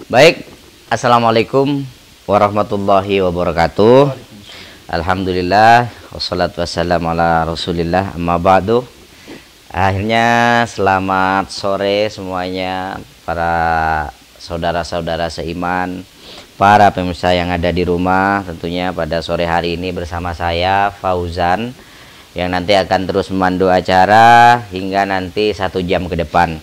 Baik, assalamualaikum warahmatullahi wabarakatuh. Alhamdulillah, wassalatu wassalamu ala rasulillah, amma ba'du. Akhirnya selamat sore semuanya, para saudara-saudara seiman, para pemirsa yang ada di rumah. Tentunya pada sore hari ini bersama saya Fauzan, yang nanti akan terus memandu acara hingga nanti 1 jam ke depan.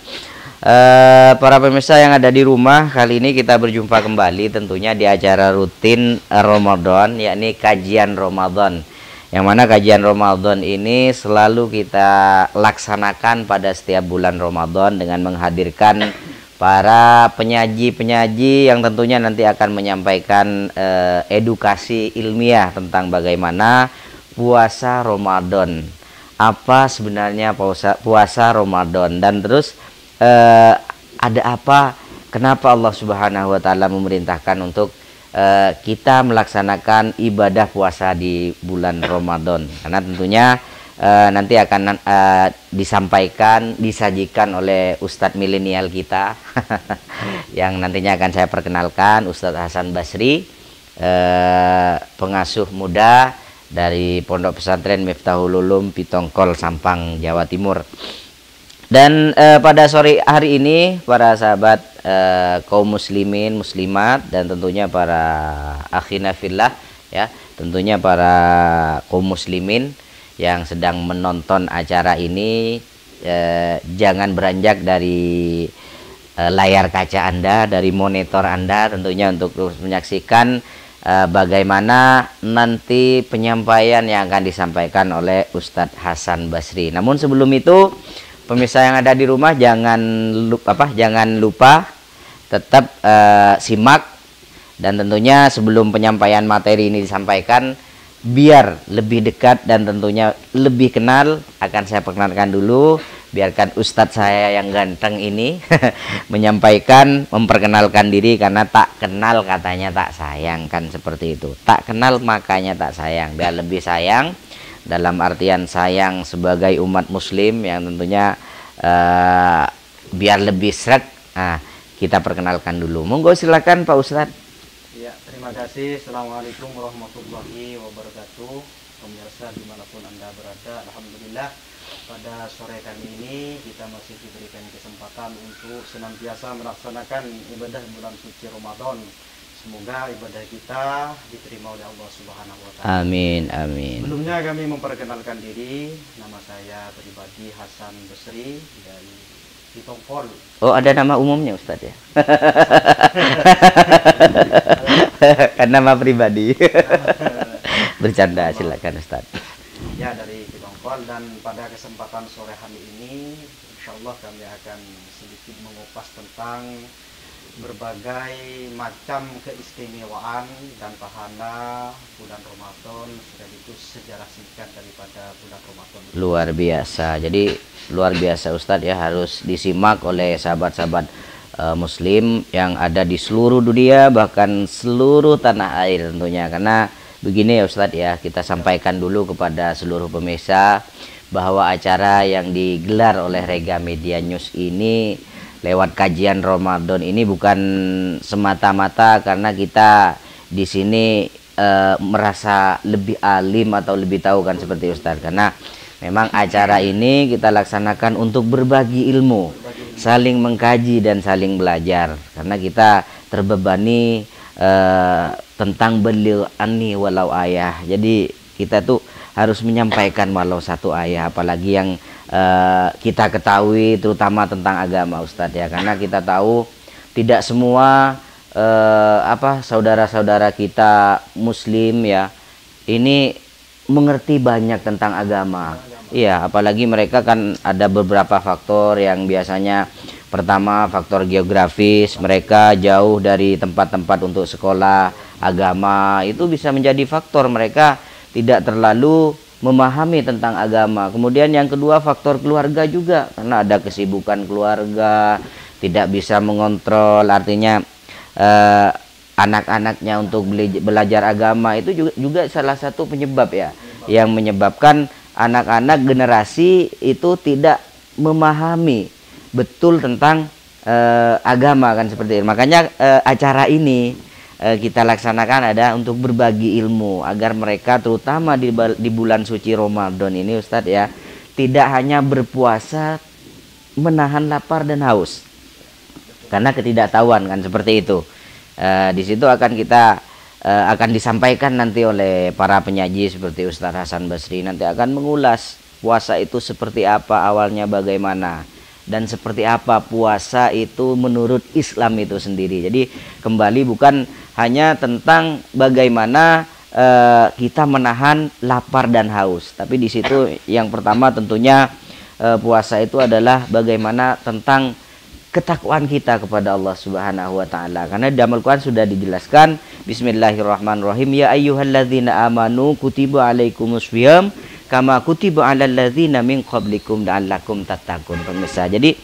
Para pemirsa yang ada di rumah, kali ini kita berjumpa kembali tentunya di acara rutin Ramadan, yakni kajian Ramadan, yang mana kajian Ramadan ini selalu kita laksanakan pada setiap bulan Ramadan dengan menghadirkan para penyaji-penyaji yang tentunya nanti akan menyampaikan edukasi ilmiah tentang bagaimana puasa Ramadan, apa sebenarnya puasa Ramadan, dan terus ada apa, kenapa Allah Subhanahu wa Ta'ala memerintahkan untuk kita melaksanakan ibadah puasa di bulan Ramadan. Karena tentunya nanti akan disajikan oleh Ustadz milenial kita yang nantinya akan saya perkenalkan, Ustadz Hasan Basri, pengasuh muda dari Pondok Pesantren Miftahul Ulum Pitongkol, Sampang, Jawa Timur. Dan pada sore hari ini para sahabat kaum muslimin muslimat dan tentunya para akhina fillah, ya, tentunya para kaum muslimin yang sedang menonton acara ini, jangan beranjak dari layar kaca Anda, dari monitor Anda tentunya, untuk terus menyaksikan bagaimana nanti penyampaian yang akan disampaikan oleh Ustadz Hasan Basri. Namun sebelum itu, pemirsa yang ada di rumah jangan lupa tetap simak, dan tentunya sebelum penyampaian materi ini disampaikan, biar lebih dekat dan tentunya lebih kenal, akan saya perkenalkan dulu. Biarkan Ustadz saya yang ganteng ini menyampaikan, memperkenalkan diri, karena tak kenal katanya tak sayang, kan seperti itu. Tak kenal makanya tak sayang, biar lebih sayang dalam artian sayang sebagai umat muslim yang tentunya biar lebih sreg. Nah, kita perkenalkan dulu. Monggo silakan Pak Ustadz. Ya, terima kasih. Assalamualaikum warahmatullahi wabarakatuh. Pemirsa dimanapun Anda berada, alhamdulillah pada sore kali ini kita masih diberikan kesempatan untuk senantiasa melaksanakan ibadah bulan suci Ramadan. Semoga ibadah kita diterima oleh Allah Subhanahu wa Ta'ala. Amin, amin. Sebelumnya kami memperkenalkan diri, nama saya pribadi Hasan Basri dari Pitongkol. Oh, ada nama umumnya Ustadz ya? Kan nama pribadi. Bercanda, silakan Ustadz. Ya, dari Pitongkol. Dan pada kesempatan sore hari ini, insya Allah kami akan sedikit mengupas tentang berbagai macam keistimewaan dan pahana bulan Ramadan, sekaligus sejarah singkat daripada bulan Ramadan. Luar biasa. Jadi luar biasa Ustadz ya, harus disimak oleh sahabat-sahabat muslim yang ada di seluruh dunia, bahkan seluruh tanah air tentunya. Karena begini ya Ustadz ya, kita sampaikan dulu kepada seluruh pemirsa bahwa acara yang digelar oleh Rega Media News ini lewat kajian Ramadan ini bukan semata-mata karena kita di sini merasa lebih alim atau lebih tahu, kan seperti Ustadz. Karena memang acara ini kita laksanakan untuk berbagi ilmu, saling mengkaji dan saling belajar. Karena kita terbebani tentang beliau ani walau ayah. Jadi kita tuh harus menyampaikan walau satu ayat, apalagi yang kita ketahui terutama tentang agama Ustadz ya. Karena kita tahu tidak semua saudara-saudara kita muslim ya ini mengerti banyak tentang agama. Iya, apalagi mereka kan ada beberapa faktor yang biasanya, pertama faktor geografis, mereka jauh dari tempat-tempat untuk sekolah agama, itu bisa menjadi faktor mereka tidak terlalu memahami tentang agama. Kemudian yang kedua faktor keluarga juga, karena ada kesibukan keluarga, tidak bisa mengontrol, artinya anak-anaknya untuk belajar agama, itu juga salah satu penyebab ya, yang menyebabkan anak-anak generasi itu tidak memahami betul tentang agama kan seperti itu. Makanya acara ini kita laksanakan ada untuk berbagi ilmu agar mereka terutama di bulan suci Ramadan ini Ustadz ya, tidak hanya berpuasa menahan lapar dan haus karena ketidaktahuan kan seperti itu. Di situ akan disampaikan nanti oleh para penyaji seperti Ustadz Hasan Basri, nanti akan mengulas puasa itu seperti apa, awalnya bagaimana, dan seperti apa puasa itu menurut Islam itu sendiri. Jadi kembali bukan hanya tentang bagaimana kita menahan lapar dan haus, tapi di situ yang pertama tentunya puasa itu adalah bagaimana tentang ketakwaan kita kepada Allah Subhanahu wa taala. Karena di dalam Al-Qur'an sudah dijelaskan, Bismillahirrahmanirrahim, ya ayyuhalladzina amanu kutiba alaikumusiyam kama kutiba alal ladzina min qablikum la'allakum tattaqun. Pemirsa, jadi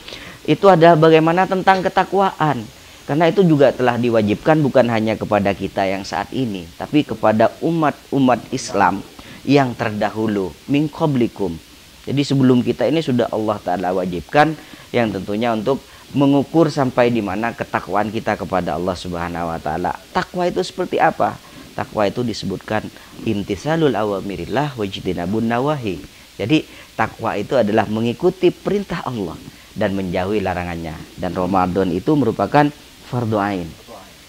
itu adalah bagaimana tentang ketakwaan. Karena itu juga telah diwajibkan bukan hanya kepada kita yang saat ini, tapi kepada umat Islam yang terdahulu, min qablikum. Jadi sebelum kita ini sudah Allah Ta'ala wajibkan, yang tentunya untuk mengukur sampai di mana ketakwaan kita kepada Allah Subhanahu wa taala. Takwa itu seperti apa? Takwa itu disebutkan imtisalul awamirillah wajtinabun nawahi. Jadi takwa itu adalah mengikuti perintah Allah dan menjauhi larangannya. Dan Ramadan itu merupakan fardu ain.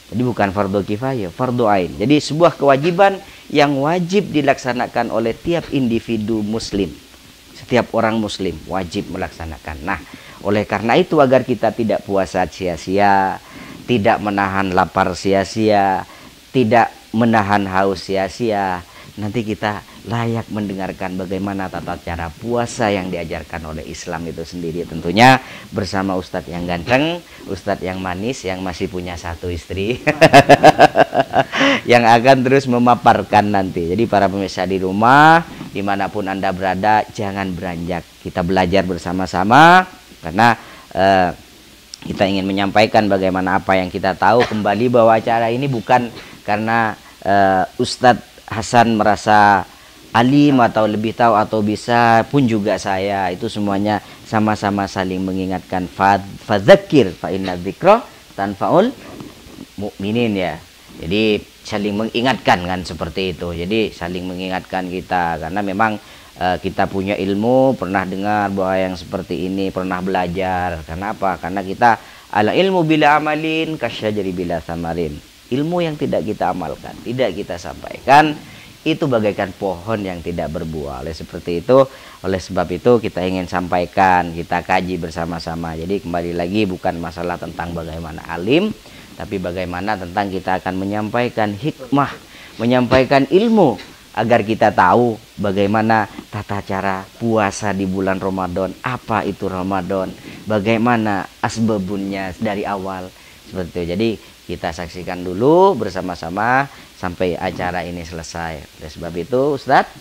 Jadi bukan fardu kifayah, fardu ain. Jadi sebuah kewajiban yang wajib dilaksanakan oleh tiap individu muslim. Setiap orang muslim wajib melaksanakan. Nah, oleh karena itu agar kita tidak puasa sia-sia, tidak menahan lapar sia-sia, tidak menahan haus sia-sia, nanti kita layak mendengarkan bagaimana tata cara puasa yang diajarkan oleh Islam itu sendiri, tentunya bersama Ustadz yang ganteng, Ustadz yang manis, yang masih punya satu istri yang akan terus memaparkan nanti. Jadi para pemirsa di rumah dimanapun Anda berada, jangan beranjak, kita belajar bersama-sama karena kita ingin menyampaikan bagaimana apa yang kita tahu. Kembali bahwa acara ini bukan karena Ustadz Hasan merasa alim atau lebih tahu atau bisa, pun juga saya, itu semuanya sama-sama saling mengingatkan. Fadzakir fa inna dzikra tanfaul mukminin ya. Jadi saling mengingatkan kan seperti itu. Jadi saling mengingatkan kita karena memang kita punya ilmu, pernah dengar bahwa yang seperti ini, pernah belajar. Karena apa? Karena kita ala ilmu bila amalin kasyajari bila samarin. Ilmu yang tidak kita amalkan, tidak kita sampaikan, itu bagaikan pohon yang tidak berbuah. Oleh seperti itu, oleh sebab itu kita ingin sampaikan, kita kaji bersama-sama. Jadi kembali lagi bukan masalah tentang bagaimana alim, tapi bagaimana tentang kita akan menyampaikan hikmah, menyampaikan ilmu agar kita tahu bagaimana tata cara puasa di bulan Ramadan, apa itu Ramadan, bagaimana asbabunnya dari awal, seperti itu. Jadi kita saksikan dulu bersama-sama sampai acara ini selesai. Oleh sebab itu Ustadz,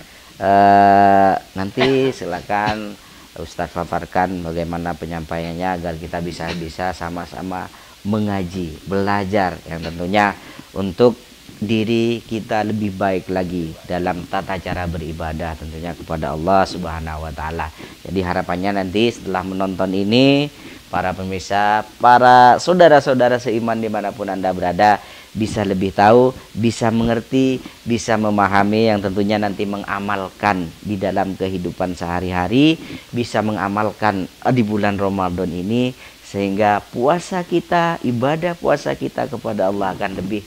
nanti silakan Ustadz paparkan bagaimana penyampaiannya agar kita bisa sama-sama mengaji, belajar yang tentunya untuk diri kita lebih baik lagi dalam tata cara beribadah tentunya kepada Allah Subhanahu wa taala. Jadi harapannya nanti setelah menonton ini, para pemirsa, para saudara-saudara seiman dimanapun Anda berada, bisa lebih tahu, bisa mengerti, bisa memahami, yang tentunya nanti mengamalkan di dalam kehidupan sehari-hari, bisa mengamalkan di bulan Ramadan ini, sehingga puasa kita, ibadah puasa kita kepada Allah akan lebih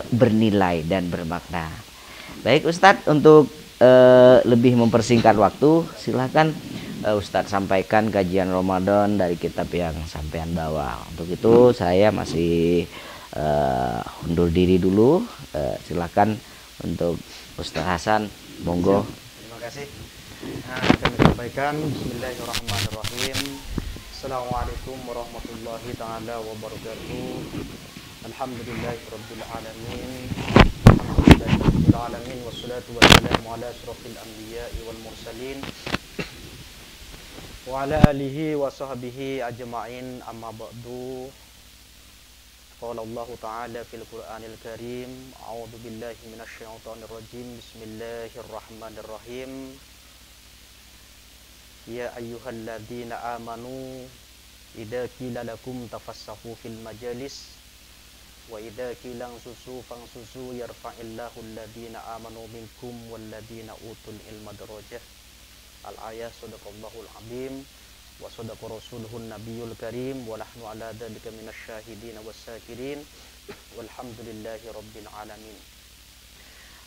bernilai dan bermakna. Baik Ustadz, untuk lebih mempersingkat waktu, silakan Ustadz sampaikan kajian Ramadan dari kitab yang sampean bawa. Untuk itu saya masih undur diri dulu. Silakan untuk Ustadz Hasan, monggo. Terima kasih. Kami sampaikan Bismillahirrahmanirrahim. Assalamualaikum warahmatullahi taala wabarakatuh. Alhamdulillahirabbil alamin. Alhamdulillahirabbil alamin wassalatu wassalamu ala asyrofil anbiya'i wal mursalin wa ala alihi wa sahbihi ajma'in, amma ba'du. Qala Allah Ta'ala fil Qur'anil Karim, a'udzu billahi minasy syaithanir rajim. Bismillahirrahmanirrahim. Ya ayyuhalladzina amanu idza qila lakum tafassahu fil majalis wa idza qila susu fangsusu yarfa'illahu alladhina amanu minkum walladhina utul ilma darajah. Al-ayah. Sadaqallahul azim wa sadaqa rasuluhun nabiyul karim wa nahnu ala dzalika minasyahidin wassakirin walhamdulillahi rabbil alamin.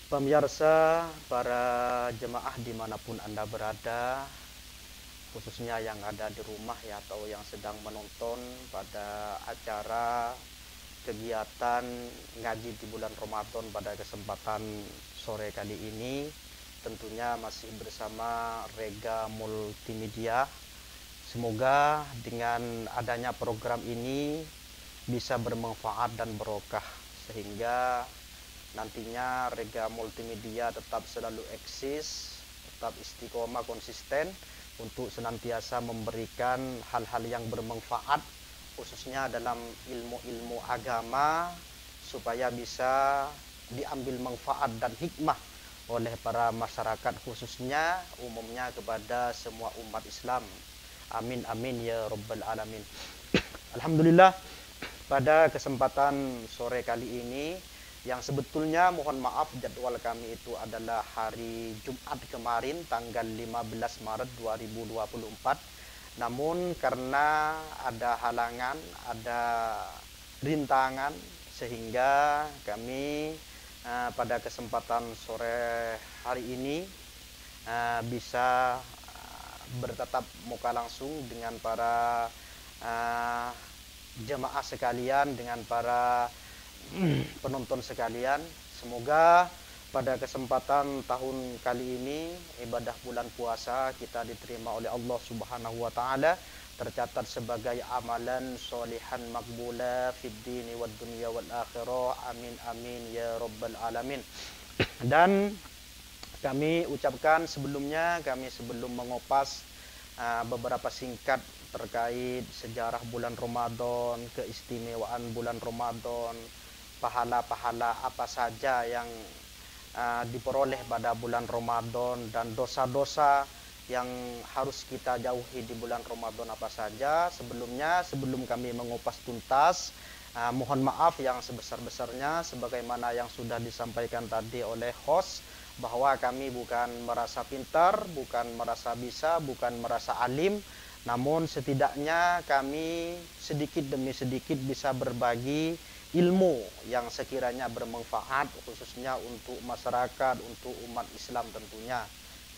Pemirsa, para jemaah dimanapun Anda berada, khususnya yang ada di rumah ya, atau yang sedang menonton pada acara kegiatan ngaji di bulan Ramadan pada kesempatan sore kali ini, tentunya masih bersama Rega Multimedia. Semoga dengan adanya program ini bisa bermanfaat dan barokah, sehingga nantinya Rega Multimedia tetap selalu eksis, tetap istiqomah konsisten untuk senantiasa memberikan hal-hal yang bermanfaat, khususnya dalam ilmu-ilmu agama, supaya bisa diambil manfaat dan hikmah oleh para masyarakat, khususnya umumnya kepada semua umat Islam. Amin amin ya rabbal alamin. Alhamdulillah, pada kesempatan sore kali ini, yang sebetulnya mohon maaf jadwal kami itu adalah hari Jumat kemarin tanggal 15 Maret 2024. Namun karena ada halangan, ada rintangan, sehingga kami pada kesempatan sore hari ini bisa bertatap muka langsung dengan para jemaah sekalian, dengan para penonton sekalian. Semoga pada kesempatan tahun kali ini ibadah bulan puasa kita diterima oleh Allah Subhanahu wa taala, tercatat sebagai amalan solihan makbula fid dini wad dunya wal akhirah. Amin amin ya rabbal alamin. Dan kami ucapkan sebelumnya, sebelum mengupas beberapa singkat terkait sejarah bulan Ramadan, keistimewaan bulan Ramadan, pahala-pahala apa saja yang diperoleh pada bulan Ramadan, dan dosa-dosa yang harus kita jauhi di bulan Ramadan apa saja. Sebelumnya, sebelum kami mengupas tuntas, mohon maaf yang sebesar-besarnya sebagaimana yang sudah disampaikan tadi oleh host, bahwa kami bukan merasa pintar, bukan merasa bisa, bukan merasa alim, namun setidaknya kami sedikit demi sedikit bisa berbagi ilmu yang sekiranya bermanfaat, khususnya untuk masyarakat, untuk umat Islam tentunya.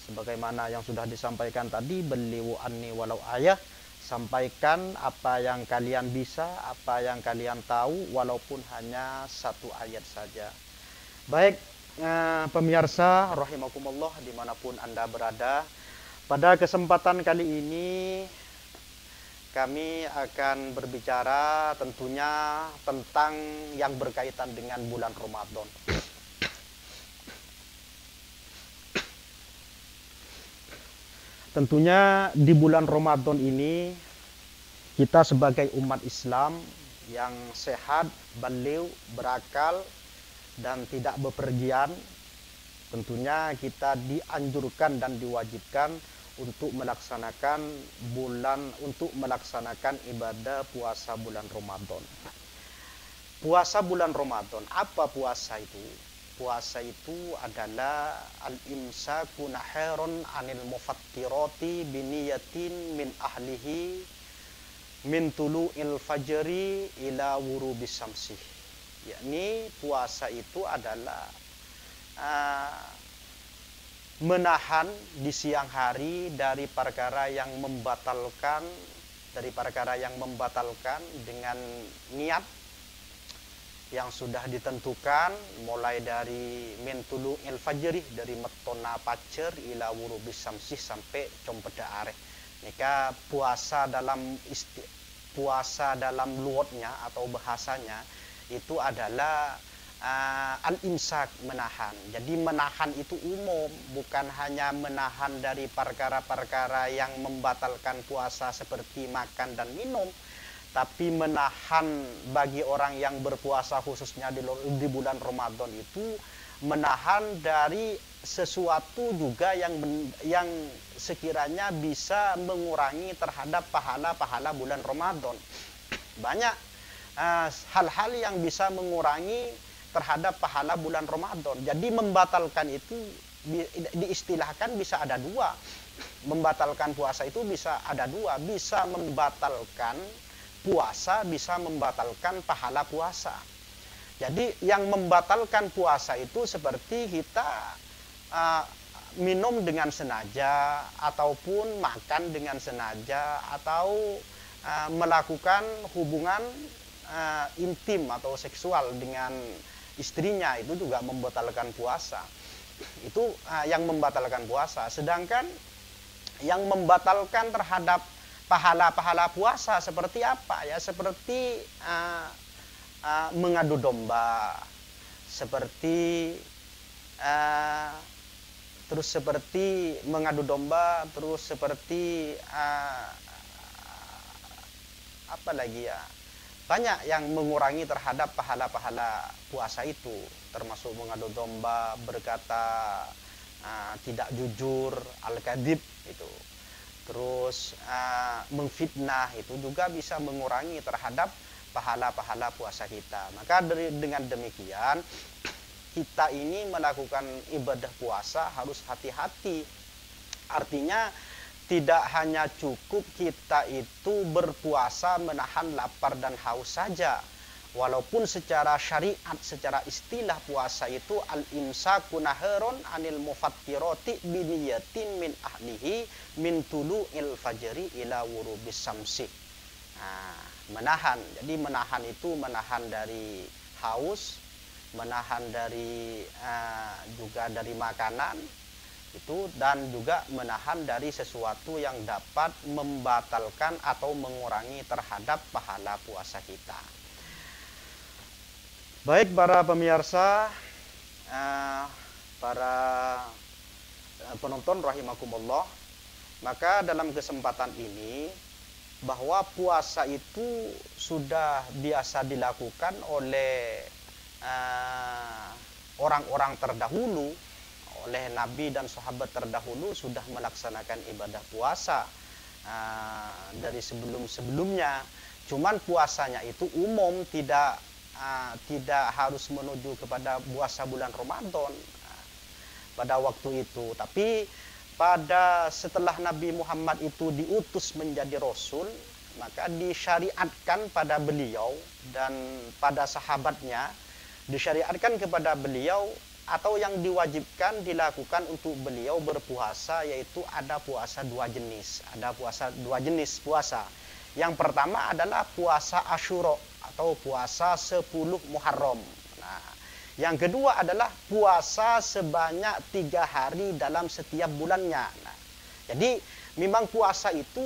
Sebagaimana yang sudah disampaikan tadi, beliau anni walau ayah, sampaikan apa yang kalian bisa, apa yang kalian tahu, walaupun hanya satu ayat saja. Baik, pemirsa rahimakumullah dimanapun Anda berada, pada kesempatan kali ini kami akan berbicara tentunya tentang yang berkaitan dengan bulan Ramadan. Tentunya di bulan Ramadan ini, kita sebagai umat Islam yang sehat, balighh, berakal, dan tidak bepergian, tentunya kita dianjurkan dan diwajibkan untuk melaksanakan ibadah puasa bulan Ramadan. Puasa bulan Ramadan, apa puasa itu? Puasa itu adalah al-imsaku naharon anil mufattirati biniyatin min ahlihi min tulu'il fajri ila wurubis samsi. Yakni puasa itu adalah menahan di siang hari dari perkara yang membatalkan, dengan niat yang sudah ditentukan, mulai dari min tulu'il fajri, dari metona pacer, ila wurubis samsi, sampai compeda areh. Maka puasa dalam lugatnya atau bahasanya itu adalah al-imsak, menahan. Jadi menahan itu umum, bukan hanya menahan dari perkara-perkara yang membatalkan puasa seperti makan dan minum, tapi menahan bagi orang yang berpuasa khususnya di bulan Ramadan itu menahan dari sesuatu juga yang sekiranya bisa mengurangi terhadap pahala-pahala bulan Ramadan. Banyak hal-hal yang bisa mengurangi terhadap pahala bulan Ramadan. Jadi membatalkan itu diistilahkan bisa ada dua. Membatalkan puasa itu bisa ada dua, bisa membatalkan puasa, bisa membatalkan pahala puasa. Jadi yang membatalkan puasa itu seperti kita minum dengan sengaja, ataupun makan dengan sengaja, atau melakukan hubungan intim atau seksual dengan istrinya, itu juga membatalkan puasa. Itu yang membatalkan puasa. Sedangkan yang membatalkan terhadap pahala-pahala puasa seperti apa ya? Seperti mengadu domba, seperti mengadu domba, terus seperti apa lagi ya? Banyak yang mengurangi terhadap pahala-pahala puasa itu, termasuk mengadu domba, berkata tidak jujur, al-kadhib itu. Terus mengfitnah itu juga bisa mengurangi terhadap pahala-pahala puasa kita. Maka dengan demikian kita ini melakukan ibadah puasa harus hati-hati. Artinya tidak hanya cukup kita itu berpuasa menahan lapar dan haus saja. Walaupun secara syariat, secara istilah puasa itu al-imsaku naharun anil mufattirati biniyatin min ahlihi min tulu'il fajri ila wurubis samsi. Menahan. Jadi menahan itu menahan dari haus, menahan dari juga dari makanan itu, dan juga menahan dari sesuatu yang dapat membatalkan atau mengurangi terhadap pahala puasa kita. Baik para pemirsa, para penonton rahimakumullah, maka dalam kesempatan ini bahwa puasa itu sudah biasa dilakukan oleh orang-orang terdahulu, oleh Nabi dan sahabat terdahulu sudah melaksanakan ibadah puasa dari sebelum-sebelumnya. Cuman puasanya itu umum, tidak harus menuju kepada puasa bulan Ramadan pada waktu itu. Tapi setelah Nabi Muhammad itu diutus menjadi Rasul, maka disyariatkan pada beliau dan pada sahabatnya, disyariatkan kepada beliau atau yang diwajibkan dilakukan untuk beliau berpuasa, yaitu ada puasa dua jenis. Ada puasa dua jenis puasa. Yang pertama adalah puasa Asyura atau puasa 10 Muharram. Nah, yang kedua adalah puasa sebanyak 3 hari dalam setiap bulannya. Nah, jadi memang puasa itu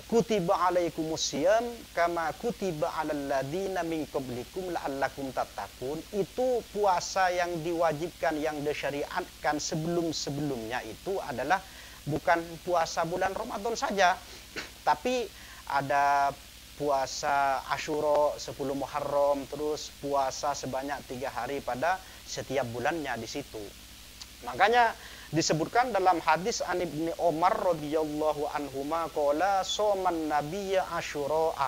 kutiba alaikumusiyam kama kutiba alal ladzina min qablikum la'allakum tattaqun. Itu puasa yang diwajibkan, yang disyariatkan sebelum-sebelumnya itu adalah bukan puasa bulan Ramadan saja, tapi ada puasa Asyura 10 Muharram, terus puasa sebanyak 3 hari pada setiap bulannya di situ. Makanya disebutkan dalam hadis an Ibnu Umar radhiyallahu anhuma qala soman nabiyya Asyura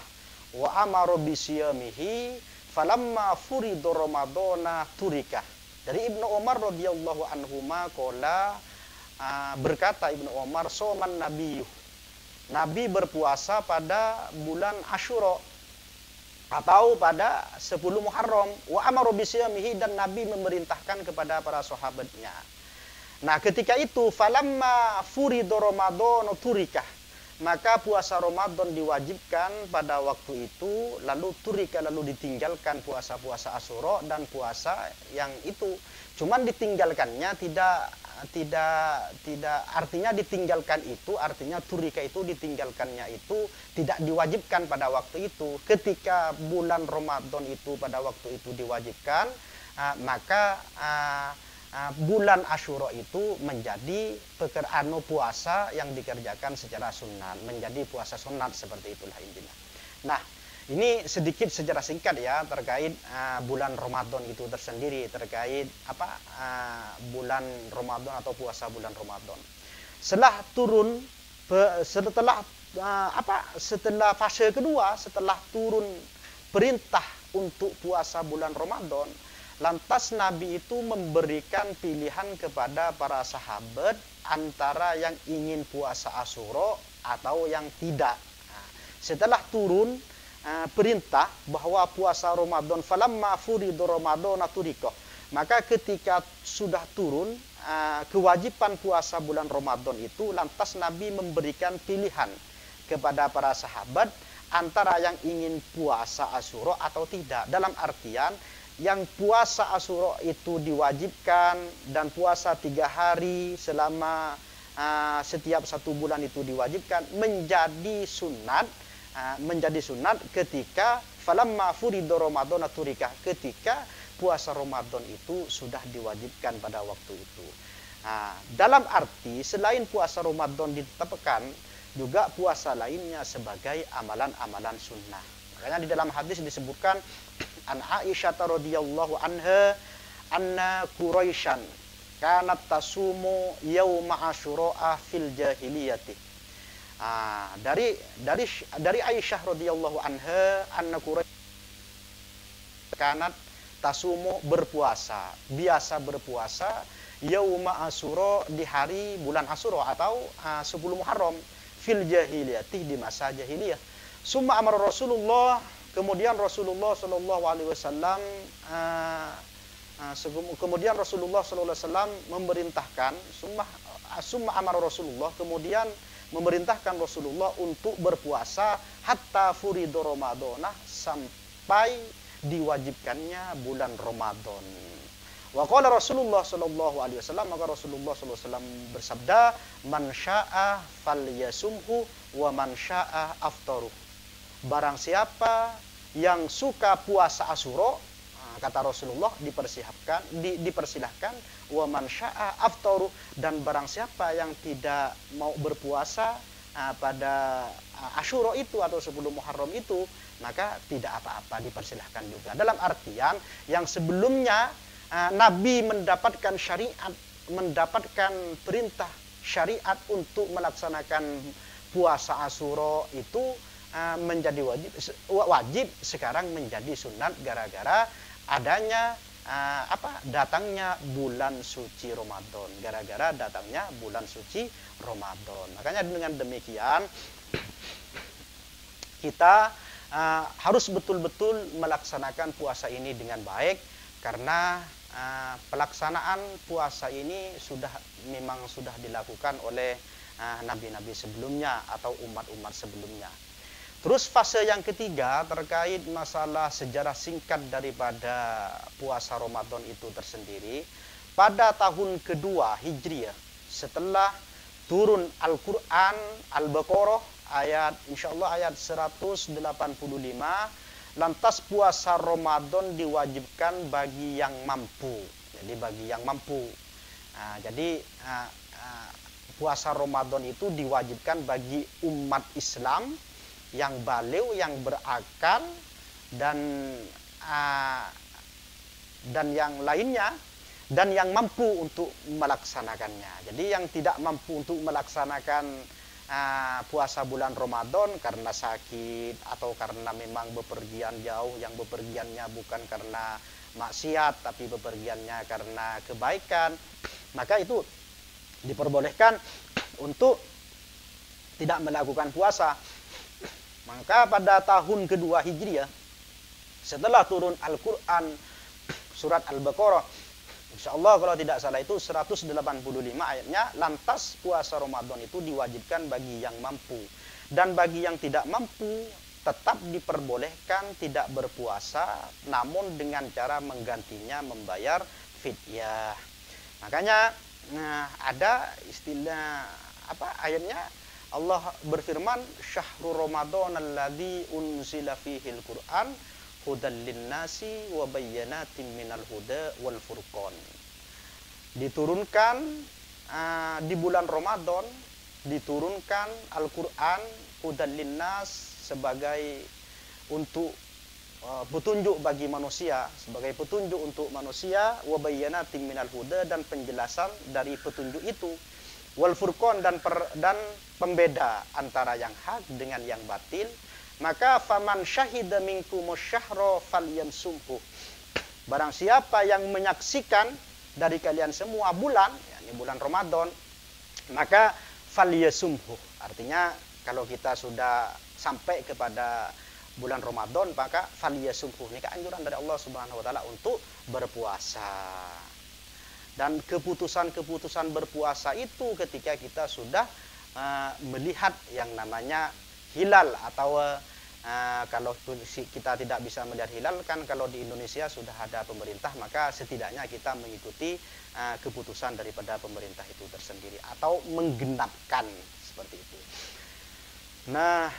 wa amara bi siyamihi falamma furidu ramadana turika. Dari Ibnu Umar radhiyallahu anhuma qala, berkata Ibnu Umar, soman nabiyyu, Nabi berpuasa pada bulan Asyura atau pada 10 Muharram, wa amara bi siyamihi, dan Nabi memerintahkan kepada para sahabatnya. Nah, ketika itu falamma furidu ramadhanu turikah, maka puasa Ramadan diwajibkan pada waktu itu, lalu turika, lalu ditinggalkan puasa-puasa Asyura dan puasa yang itu. Cuman ditinggalkannya tidak artinya ditinggalkan itu, artinya turika itu ditinggalkannya itu tidak diwajibkan pada waktu itu. Ketika bulan Ramadan itu pada waktu itu diwajibkan, maka bulan Asyura itu menjadi puasa yang dikerjakan secara sunat, menjadi puasa sunat, seperti itulah intinya. Nah, Ini sedikit sejarah singkat ya terkait bulan Ramadan itu tersendiri, terkait bulan Ramadan atau puasa bulan Ramadan. Setelah turun setelah fase kedua, setelah turun perintah untuk puasa bulan Ramadan, lantas Nabi itu memberikan pilihan kepada para sahabat antara yang ingin puasa Asyura atau yang tidak. Setelah turun perintah bahwa puasa Ramadan, falamma furidu Ramadan turiko, maka ketika sudah turun kewajiban puasa bulan Ramadan itu, lantas Nabi memberikan pilihan kepada para sahabat antara yang ingin puasa Asyura atau tidak. Dalam artian yang puasa Asyura itu diwajibkan dan puasa 3 hari selama setiap 1 bulan itu diwajibkan, menjadi sunat ketika falamma furidu Ramadan turika, ketika puasa Ramadan itu sudah diwajibkan pada waktu itu. Dalam arti selain puasa Ramadan ditetapkan, juga puasa lainnya sebagai amalan-amalan sunnah. Makanya di dalam hadis disebutkan an Aisyah radhiyallahu anha anna Quraisyan kanat tasumu yauma Asyura fil jahiliyati. Dari Aisyah radhiyallahu anha anna Quraisy kanat tasumu berpuasa, biasa berpuasa yauma Asyura di hari bulan Asyura atau 10 Muharram fil jahiliyati, di masa jahiliyah. Summa amara Rasulullah, kemudian Rasulullah sallallahu alaihi wasallam memerintahkan, summa amara Rasulullah, kemudian memerintahkan Rasulullah untuk berpuasa hatta furidu Ramadhanah, sampai diwajibkannya bulan Ramadan. Wa qala Rasulullah sallallahu alaihi wasallam, maka Rasulullah sallallahu alaihi wasallam bersabda, man syaa falyasumhu wa man syaa aftaruh. Barang siapa yang suka puasa Asyura, kata Rasulullah, dipersilahkan, wa man syaa aftaruh, dan barang siapa yang tidak mau berpuasa pada Asyura itu atau 10 Muharram itu, maka tidak apa-apa, dipersilahkan juga. Dalam artian yang sebelumnya Nabi mendapatkan syariat, mendapatkan perintah syariat untuk melaksanakan puasa Asyura itu menjadi wajib, sekarang menjadi sunat gara-gara adanya datangnya bulan suci Ramadan, gara-gara datangnya bulan suci Ramadan. Makanya dengan demikian kita harus betul-betul melaksanakan puasa ini dengan baik, karena pelaksanaan puasa ini memang sudah dilakukan oleh nabi-nabi sebelumnya atau umat-umat sebelumnya. Terus fase yang ketiga terkait masalah sejarah singkat daripada puasa Ramadan itu tersendiri. Pada tahun kedua Hijriah, setelah turun Al-Quran Al-Baqarah insyaallah ayat 185, lantas puasa Ramadan diwajibkan bagi yang mampu. Jadi bagi yang mampu. Puasa Ramadan itu diwajibkan bagi umat Islam yang baligh, yang berakal, dan yang lainnya, dan yang mampu untuk melaksanakannya. Jadi yang tidak mampu untuk melaksanakan puasa bulan Ramadan karena sakit atau karena memang bepergian jauh, yang bepergiannya bukan karena maksiat tapi bepergiannya karena kebaikan, maka itu diperbolehkan untuk tidak melakukan puasa. Maka pada tahun kedua Hijriah, setelah turun Al-Quran surat Al-Baqarah, insyaallah kalau tidak salah itu 185 ayatnya, lantas puasa Ramadan itu diwajibkan bagi yang mampu, dan bagi yang tidak mampu tetap diperbolehkan tidak berpuasa, namun dengan cara menggantinya membayar fidyah. Makanya ada istilah ayatnya, Allah berfirman, syahrul Ramadan alladzi unzila fihil Qur'an hudal linnasi wa bayyanatin minal huda wal furqan. Diturunkan di bulan Ramadan, diturunkan Al-Qur'an hudal linnas, sebagai untuk petunjuk bagi manusia, sebagai petunjuk untuk manusia, wa bayyanatin minal huda, dan penjelasan dari petunjuk itu, wal furqan, dan pembeda antara yang hak dengan yang batil. Maka faman syahida minkumus syahra falyamsumhu, barang siapa yang menyaksikan dari kalian semua bulan, yakni bulan Ramadan, maka falyasumhu, artinya kalau kita sudah sampai kepada bulan Ramadan, maka falyasumhu, ini anjuran dari Allah Subhanahu wa taala untuk berpuasa. Dan keputusan-keputusan berpuasa itu ketika kita sudah melihat yang namanya hilal, atau kalau kita tidak bisa melihat hilal, kan kalau di Indonesia sudah ada pemerintah, maka setidaknya kita mengikuti keputusan daripada pemerintah itu tersendiri, atau menggenapkan seperti itu. Nah,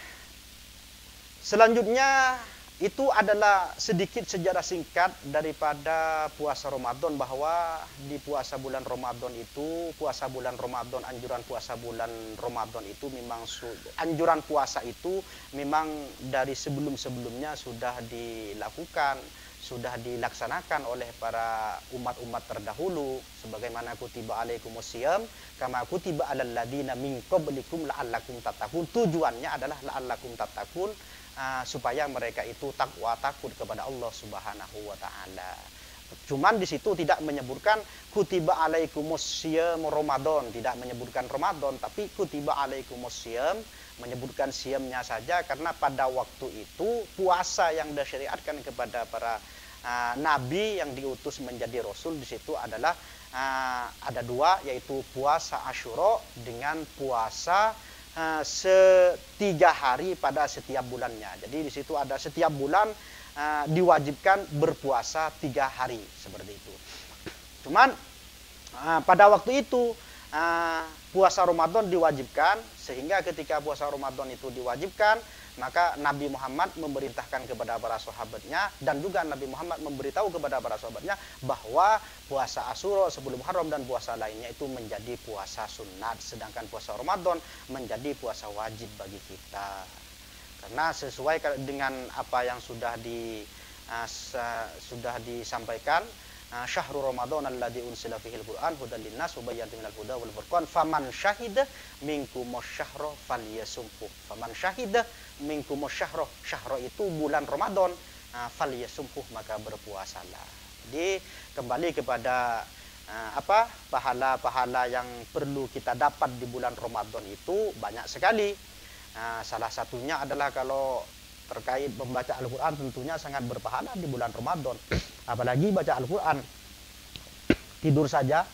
selanjutnya itu adalah sedikit sejarah singkat daripada puasa Ramadan, bahwa di puasa bulan Ramadan itu, puasa bulan Ramadan, anjuran puasa bulan Ramadan itu memang anjuran puasa itu memang dari sebelum-sebelumnya sudah dilakukan, sudah dilaksanakan oleh para umat-umat terdahulu, sebagaimana kutiba alaikumusiyam kama kutiba alal ladina min qablikum la'allakum tattaqun. Tujuannya adalah la'allakum tattaqun, supaya mereka itu takwa, takut kepada Allah Subhanahu wa taala. Cuman di situ tidak menyebutkan kutiba alaikumusiyam Ramadan, tidak menyebutkan Ramadan, tapi kutiba alaikumusiyam, menyebutkan siamnya saja, karena pada waktu itu puasa yang disyariatkan kepada para nabi yang diutus menjadi rasul di situ adalah ada dua, yaitu puasa Asyura dengan puasa setiga hari pada setiap bulannya. Jadi di situ ada setiap bulan diwajibkan berpuasa 3 hari seperti itu. Cuman pada waktu itu puasa Ramadan diwajibkan, sehingga ketika puasa Ramadan itu diwajibkan, maka Nabi Muhammad memerintahkan kepada para sahabatnya, dan juga Nabi Muhammad memberitahu kepada para sahabatnya bahwa puasa Asyura sebelum Haram dan puasa lainnya itu menjadi puasa sunat, sedangkan puasa Ramadan menjadi puasa wajib bagi kita. Karena sesuai dengan apa yang sudah disampaikan, syahrul Ramadan alladzi unsila fihil Qur'an hudan linnas wa bayyinatin minal huda wal furqan faman syahida minkumus syahra falyasumhu. Faman syahida minkumus syahra, syahra itu bulan Ramadan, falyasumhu, maka berpuasalah. Jadi kembali kepada pahala-pahala yang perlu kita dapat di bulan Ramadan itu banyak sekali. Salah satunya adalah kalau terkait membaca Al-Quran, tentunya sangat berpahala di bulan Ramadan. Apalagi baca Al-Quran, tidur saja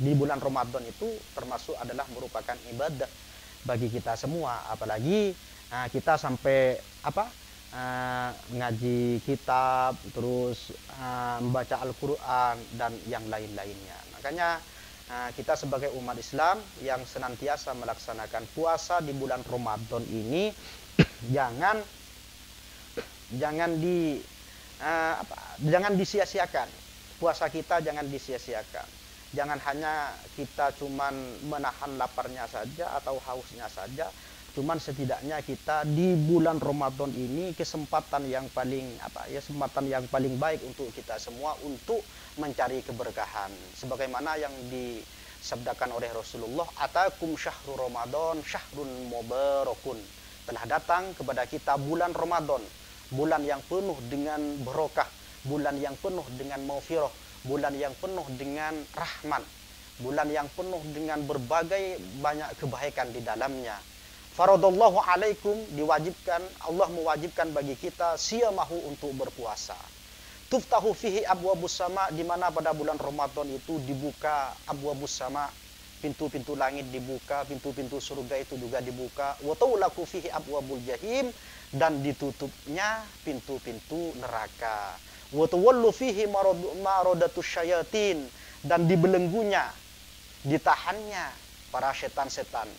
di bulan Ramadan itu termasuk adalah merupakan ibadah bagi kita semua. Apalagi kita sampai ngaji kitab, terus membaca Al-Quran dan yang lain-lainnya. Makanya kita sebagai umat Islam yang senantiasa melaksanakan puasa di bulan Ramadan ini jangan disia-siakan. Puasa kita jangan disia-siakan. Jangan hanya kita cuman menahan laparnya saja atau hausnya saja. Cuman setidaknya kita di bulan Ramadan ini kesempatan yang paling paling baik untuk kita semua untuk mencari keberkahan. Sebagaimana yang disabdakan oleh Rasulullah, atakum syahrul Ramadan syahrun mubarakun. Telah datang kepada kita bulan Ramadan, bulan yang penuh dengan barokah, bulan yang penuh dengan maghfirah, bulan yang penuh dengan rahmat, bulan yang penuh dengan berbagai banyak kebaikan di dalamnya. Faradallahu alaikum, diwajibkan, Allah mewajibkan bagi kita siyamahu untuk berpuasa. Tuftahu fihi abwabus sama, di mana pada bulan Ramadan itu dibuka abwabus sama, pintu-pintu langit dibuka, pintu-pintu surga itu juga dibuka. Wa taulaku fihi abwabul jahim, dan ditutupnya pintu-pintu neraka. Wa tawallu fihi maradatus syayatin, dan dibelenggunya, ditahannya para setan-setan.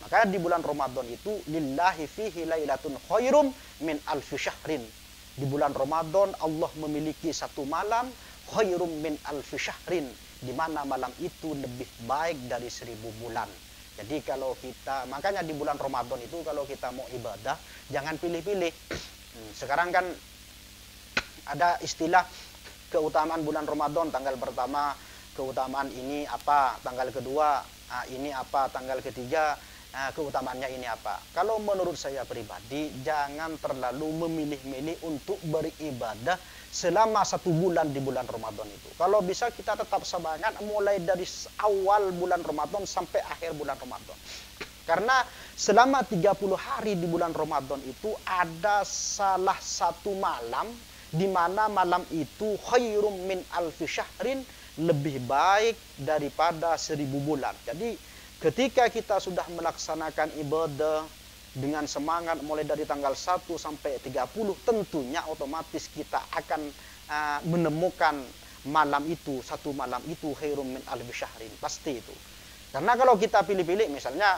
Maka di bulan Ramadan itu lillahi fihi lailatun khairum min alfi syahrin. Di bulan Ramadan Allah memiliki satu malam khairum min alfi syahrin, di mana malam itu lebih baik dari 1000 bulan. Jadi kalau kita, makanya di bulan Ramadan itu kalau kita mau ibadah jangan pilih-pilih. Sekarang kan ada istilah keutamaan bulan Ramadan, tanggal pertama keutamaan ini apa, tanggal kedua ini apa, tanggal ketiga keutamaannya ini apa. Kalau menurut saya pribadi, jangan terlalu memilih-milih untuk beribadah selama 1 bulan di bulan Ramadan itu. Kalau bisa kita tetap semangat mulai dari awal bulan Ramadan sampai akhir bulan Ramadan. Karena selama 30 hari di bulan Ramadan itu ada salah satu malam di mana malam itu khairum min alfi syahrin, lebih baik daripada 1000 bulan. Jadi ketika kita sudah melaksanakan ibadah dengan semangat mulai dari tanggal 1 sampai 30, tentunya otomatis kita akan menemukan malam itu, satu malam itu khairum min alfi syahrin, pasti itu. Karena kalau kita pilih-pilih misalnya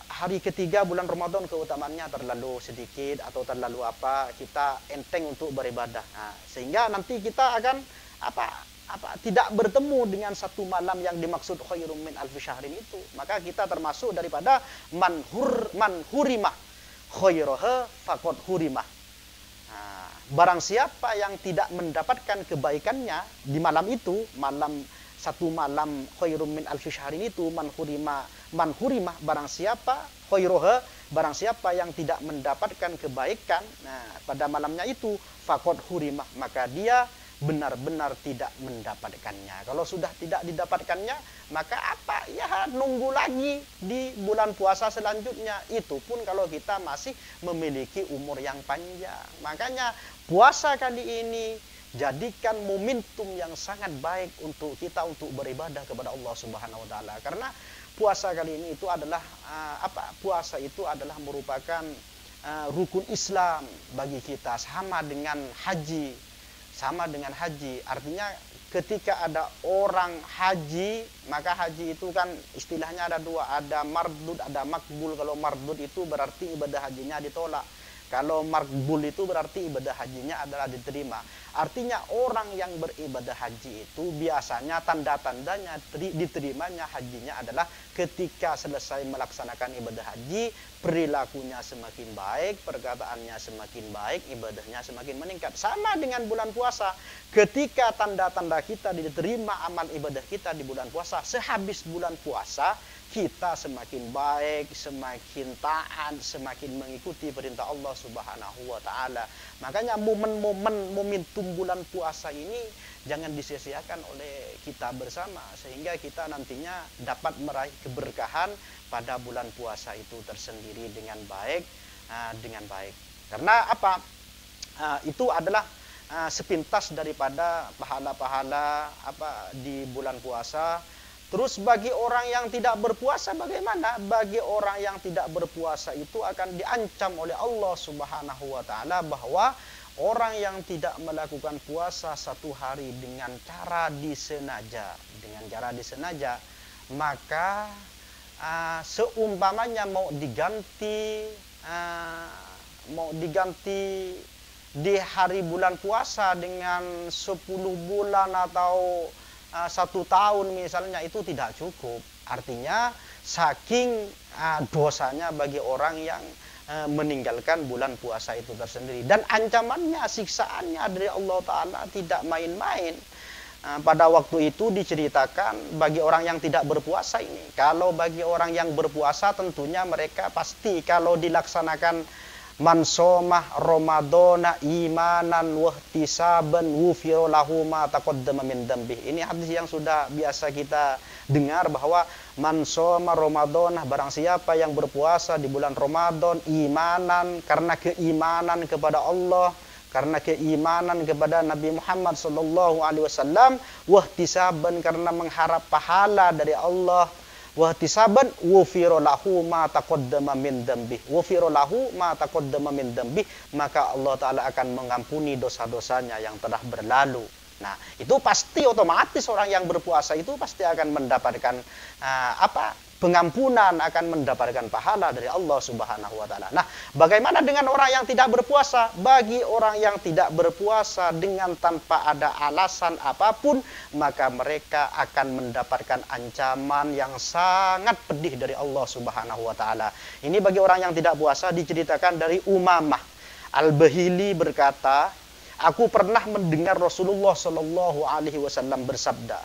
hari ketiga bulan Ramadan keutamaannya terlalu sedikit atau terlalu apa, kita enteng untuk beribadah. Sehingga nanti kita akan tidak bertemu dengan satu malam yang dimaksud khairum min alfi syahrin itu. Maka kita termasuk daripada man hurimah khairaha faqad hurimah. Barang siapa yang tidak mendapatkan kebaikannya di malam itu, satu malam khairum min alfi syahrin itu, man hurimah barang siapa khairuha, barang siapa yang tidak mendapatkan kebaikan pada malamnya itu, faqad hurimah, maka dia benar-benar tidak mendapatkannya. Kalau sudah tidak didapatkannya, maka apa? Ya nunggu lagi di bulan puasa selanjutnya. Itu pun kalau kita masih memiliki umur yang panjang. Makanya puasa kali ini jadikan momentum yang sangat baik untuk kita untuk beribadah kepada Allah Subhanahu wa taala. Karena puasa kali ini itu adalah puasa itu adalah merupakan rukun Islam bagi kita, sama dengan haji. Artinya ketika ada orang haji, maka haji itu kan istilahnya ada dua, ada mardud, ada makbul. Kalau mardud itu berarti ibadah hajinya ditolak. Kalau makbul itu berarti ibadah hajinya adalah diterima. Artinya orang yang beribadah haji itu biasanya tanda-tandanya diterimanya hajinya adalah ketika selesai melaksanakan ibadah haji, perilakunya semakin baik, perkataannya semakin baik, ibadahnya semakin meningkat. Sama dengan bulan puasa, ketika tanda-tanda kita diterima amal ibadah kita di bulan puasa, sehabis bulan puasa kita semakin baik, semakin taat, semakin mengikuti perintah Allah Subhanahu wa taala. Makanya momentum bulan puasa ini jangan disia-siakan oleh kita bersama, sehingga kita nantinya dapat meraih keberkahan pada bulan puasa itu tersendiri dengan baik. Karena apa? Itu adalah sepintas daripada pahala-pahala di bulan puasa. Terus bagi orang yang tidak berpuasa bagaimana? Bagi orang yang tidak berpuasa itu akan diancam oleh Allah Subhanahu wa taala bahwa orang yang tidak melakukan puasa 1 hari dengan cara disengaja, maka seumpamanya mau diganti di hari bulan puasa dengan 10 bulan atau 1 tahun misalnya, itu tidak cukup. Artinya saking dosanya bagi orang yang meninggalkan bulan puasa itu tersendiri. Dan ancamannya, siksaannya dari Allah Ta'ala tidak main-main. Pada waktu itu diceritakan bagi orang yang tidak berpuasa ini. Kalau bagi orang yang berpuasa tentunya mereka pasti kalau dilaksanakan man somah Ramadana imanan wahtisaban wufiro lahu ma taqaddama min dzambih. Ini hadis yang sudah biasa kita dengar bahwa man somah Ramadana, barang siapa yang berpuasa di bulan Ramadan imanan, karena keimanan kepada Allah, karena keimanan kepada Nabi Muhammad sallallahu alaihi wasallam, wahtisaban, karena mengharap pahala dari Allah, wahtisaban wufiro lahu ma taqaddama min dzambih. Wufiro lahu ma taqaddama min dzambih, maka Allah Ta'ala akan mengampuni dosa-dosanya yang telah berlalu. Nah, itu pasti otomatis orang yang berpuasa itu pasti akan mendapatkan pengampunan, akan mendapatkan pahala dari Allah Subhanahu wa taala. Nah, bagaimana dengan orang yang tidak berpuasa? Bagi orang yang tidak berpuasa dengan tanpa ada alasan apapun, maka mereka akan mendapatkan ancaman yang sangat pedih dari Allah Subhanahu wa taala. Ini bagi orang yang tidak puasa diceritakan dari Umamah. Al-Bahili berkata, aku pernah mendengar Rasulullah Shallallahu Alaihi Wasallam bersabda,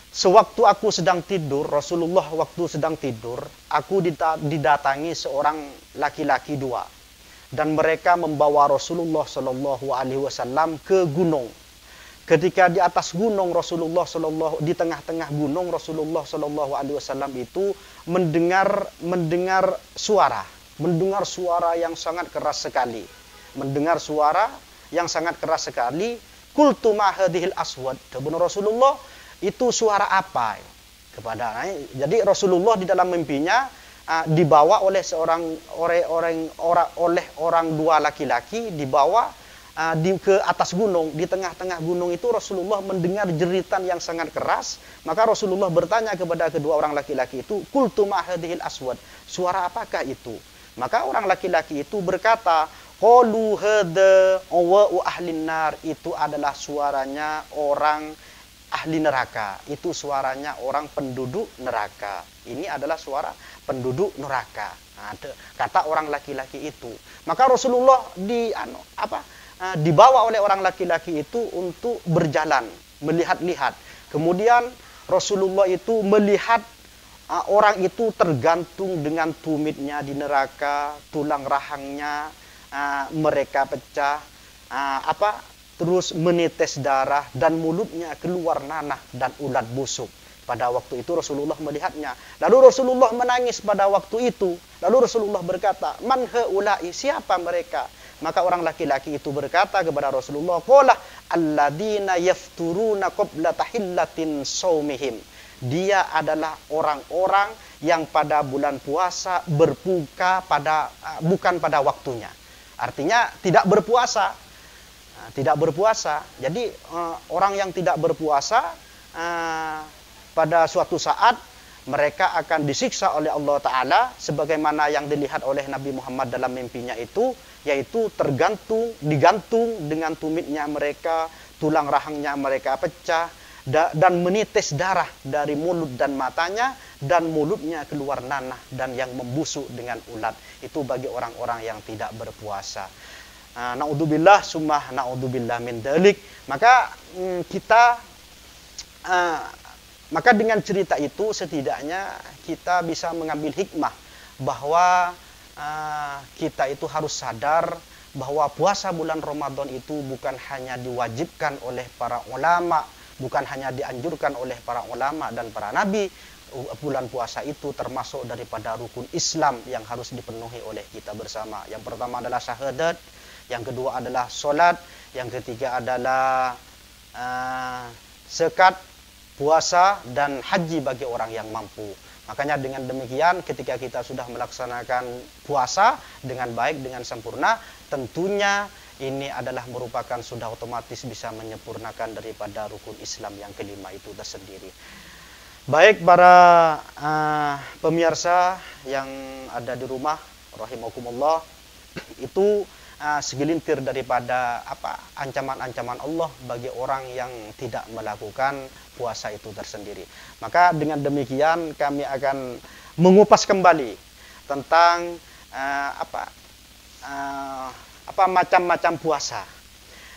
sewaktu aku sedang tidur, Rasulullah waktu sedang tidur, aku didatangi seorang laki-laki dua, dan mereka membawa Rasulullah Shallallahu Alaihi Wasallam ke gunung. Ketika di atas gunung di tengah-tengah gunung Rasulullah Shallallahu Alaihi Wasallam itu mendengar suara yang sangat keras sekali, Qultu ma hadhil aswad. Kemudian Rasulullah, itu suara apa? Jadi Rasulullah di dalam mimpinya dibawa oleh orang dua laki-laki, dibawa ke atas gunung. Di tengah-tengah gunung itu Rasulullah mendengar jeritan yang sangat keras. Maka Rasulullah bertanya kepada kedua orang laki-laki itu, qultu ma hadhil aswad, suara apakah itu? Maka orang laki-laki itu berkata, qalu hadza awa'u ahlin nar, itu adalah suaranya orang ahli neraka, itu suaranya orang penduduk neraka. Ini adalah suara penduduk neraka. Nah, kata orang laki-laki itu. Maka Rasulullah dibawa oleh orang laki-laki itu untuk berjalan, melihat-lihat. Kemudian Rasulullah itu melihat orang itu tergantung dengan tumitnya di neraka, tulang rahangnya mereka pecah, terus menetes darah, dan mulutnya keluar nanah dan ulat busuk. Pada waktu itu Rasulullah melihatnya. Lalu Rasulullah menangis pada waktu itu. Lalu Rasulullah berkata, man haula'i, siapa mereka? Maka orang laki-laki itu berkata kepada Rasulullah, qala alladzina yafturuna qabla tahillatin shaumihim. Dia adalah orang-orang yang pada bulan puasa berbuka bukan pada waktunya. Artinya tidak berpuasa. Jadi orang yang tidak berpuasa pada suatu saat mereka akan disiksa oleh Allah Ta'ala sebagaimana yang dilihat oleh Nabi Muhammad dalam mimpinya itu, yaitu digantung dengan tumitnya mereka, tulang rahangnya mereka pecah, dan menitis darah dari mulut dan matanya, dan mulutnya keluar nanah dan yang membusuk dengan ulat. Itu bagi orang-orang yang tidak berpuasa. Na'udzubillah summa na'udzubillah min dalik. Maka dengan cerita itu setidaknya kita bisa mengambil hikmah bahwa kita itu harus sadar bahwa puasa bulan Ramadan itu bukan hanya diwajibkan oleh para ulama, bukan hanya dianjurkan oleh para ulama dan para nabi. Bulan puasa itu termasuk daripada rukun Islam yang harus dipenuhi oleh kita bersama. Yang pertama adalah syahadat, yang kedua adalah sholat, yang ketiga adalah zakat, puasa, dan haji bagi orang yang mampu. Makanya dengan demikian ketika kita sudah melaksanakan puasa dengan baik, dengan sempurna, tentunya ini adalah merupakan sudah otomatis bisa menyempurnakan daripada rukun Islam yang kelima itu tersendiri. Baik para pemirsa yang ada di rumah, rahimakumullah, itu segelintir daripada ancaman-ancaman Allah bagi orang yang tidak melakukan puasa itu tersendiri. Maka dengan demikian kami akan mengupas kembali tentang macam-macam puasa.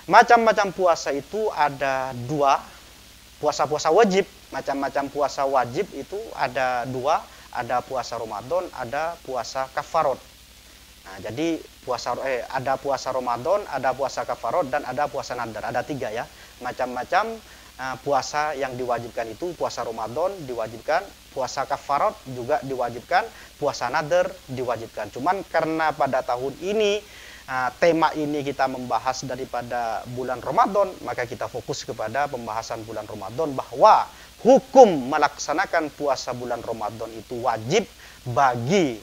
Macam-macam puasa itu ada dua. Puasa-puasa wajib, macam-macam puasa wajib itu ada dua. Ada puasa Ramadan, ada puasa kafarat. Nah, jadi ada puasa Ramadan, ada puasa kafarat, dan ada puasa nadar. Ada tiga ya. Macam-macam puasa yang diwajibkan itu, puasa Ramadan diwajibkan, puasa kafarat juga diwajibkan, puasa nadar diwajibkan. Cuman karena pada tahun ini tema ini kita membahas daripada bulan Ramadan, maka kita fokus kepada pembahasan bulan Ramadan, bahwa hukum melaksanakan puasa bulan Ramadan itu wajib bagi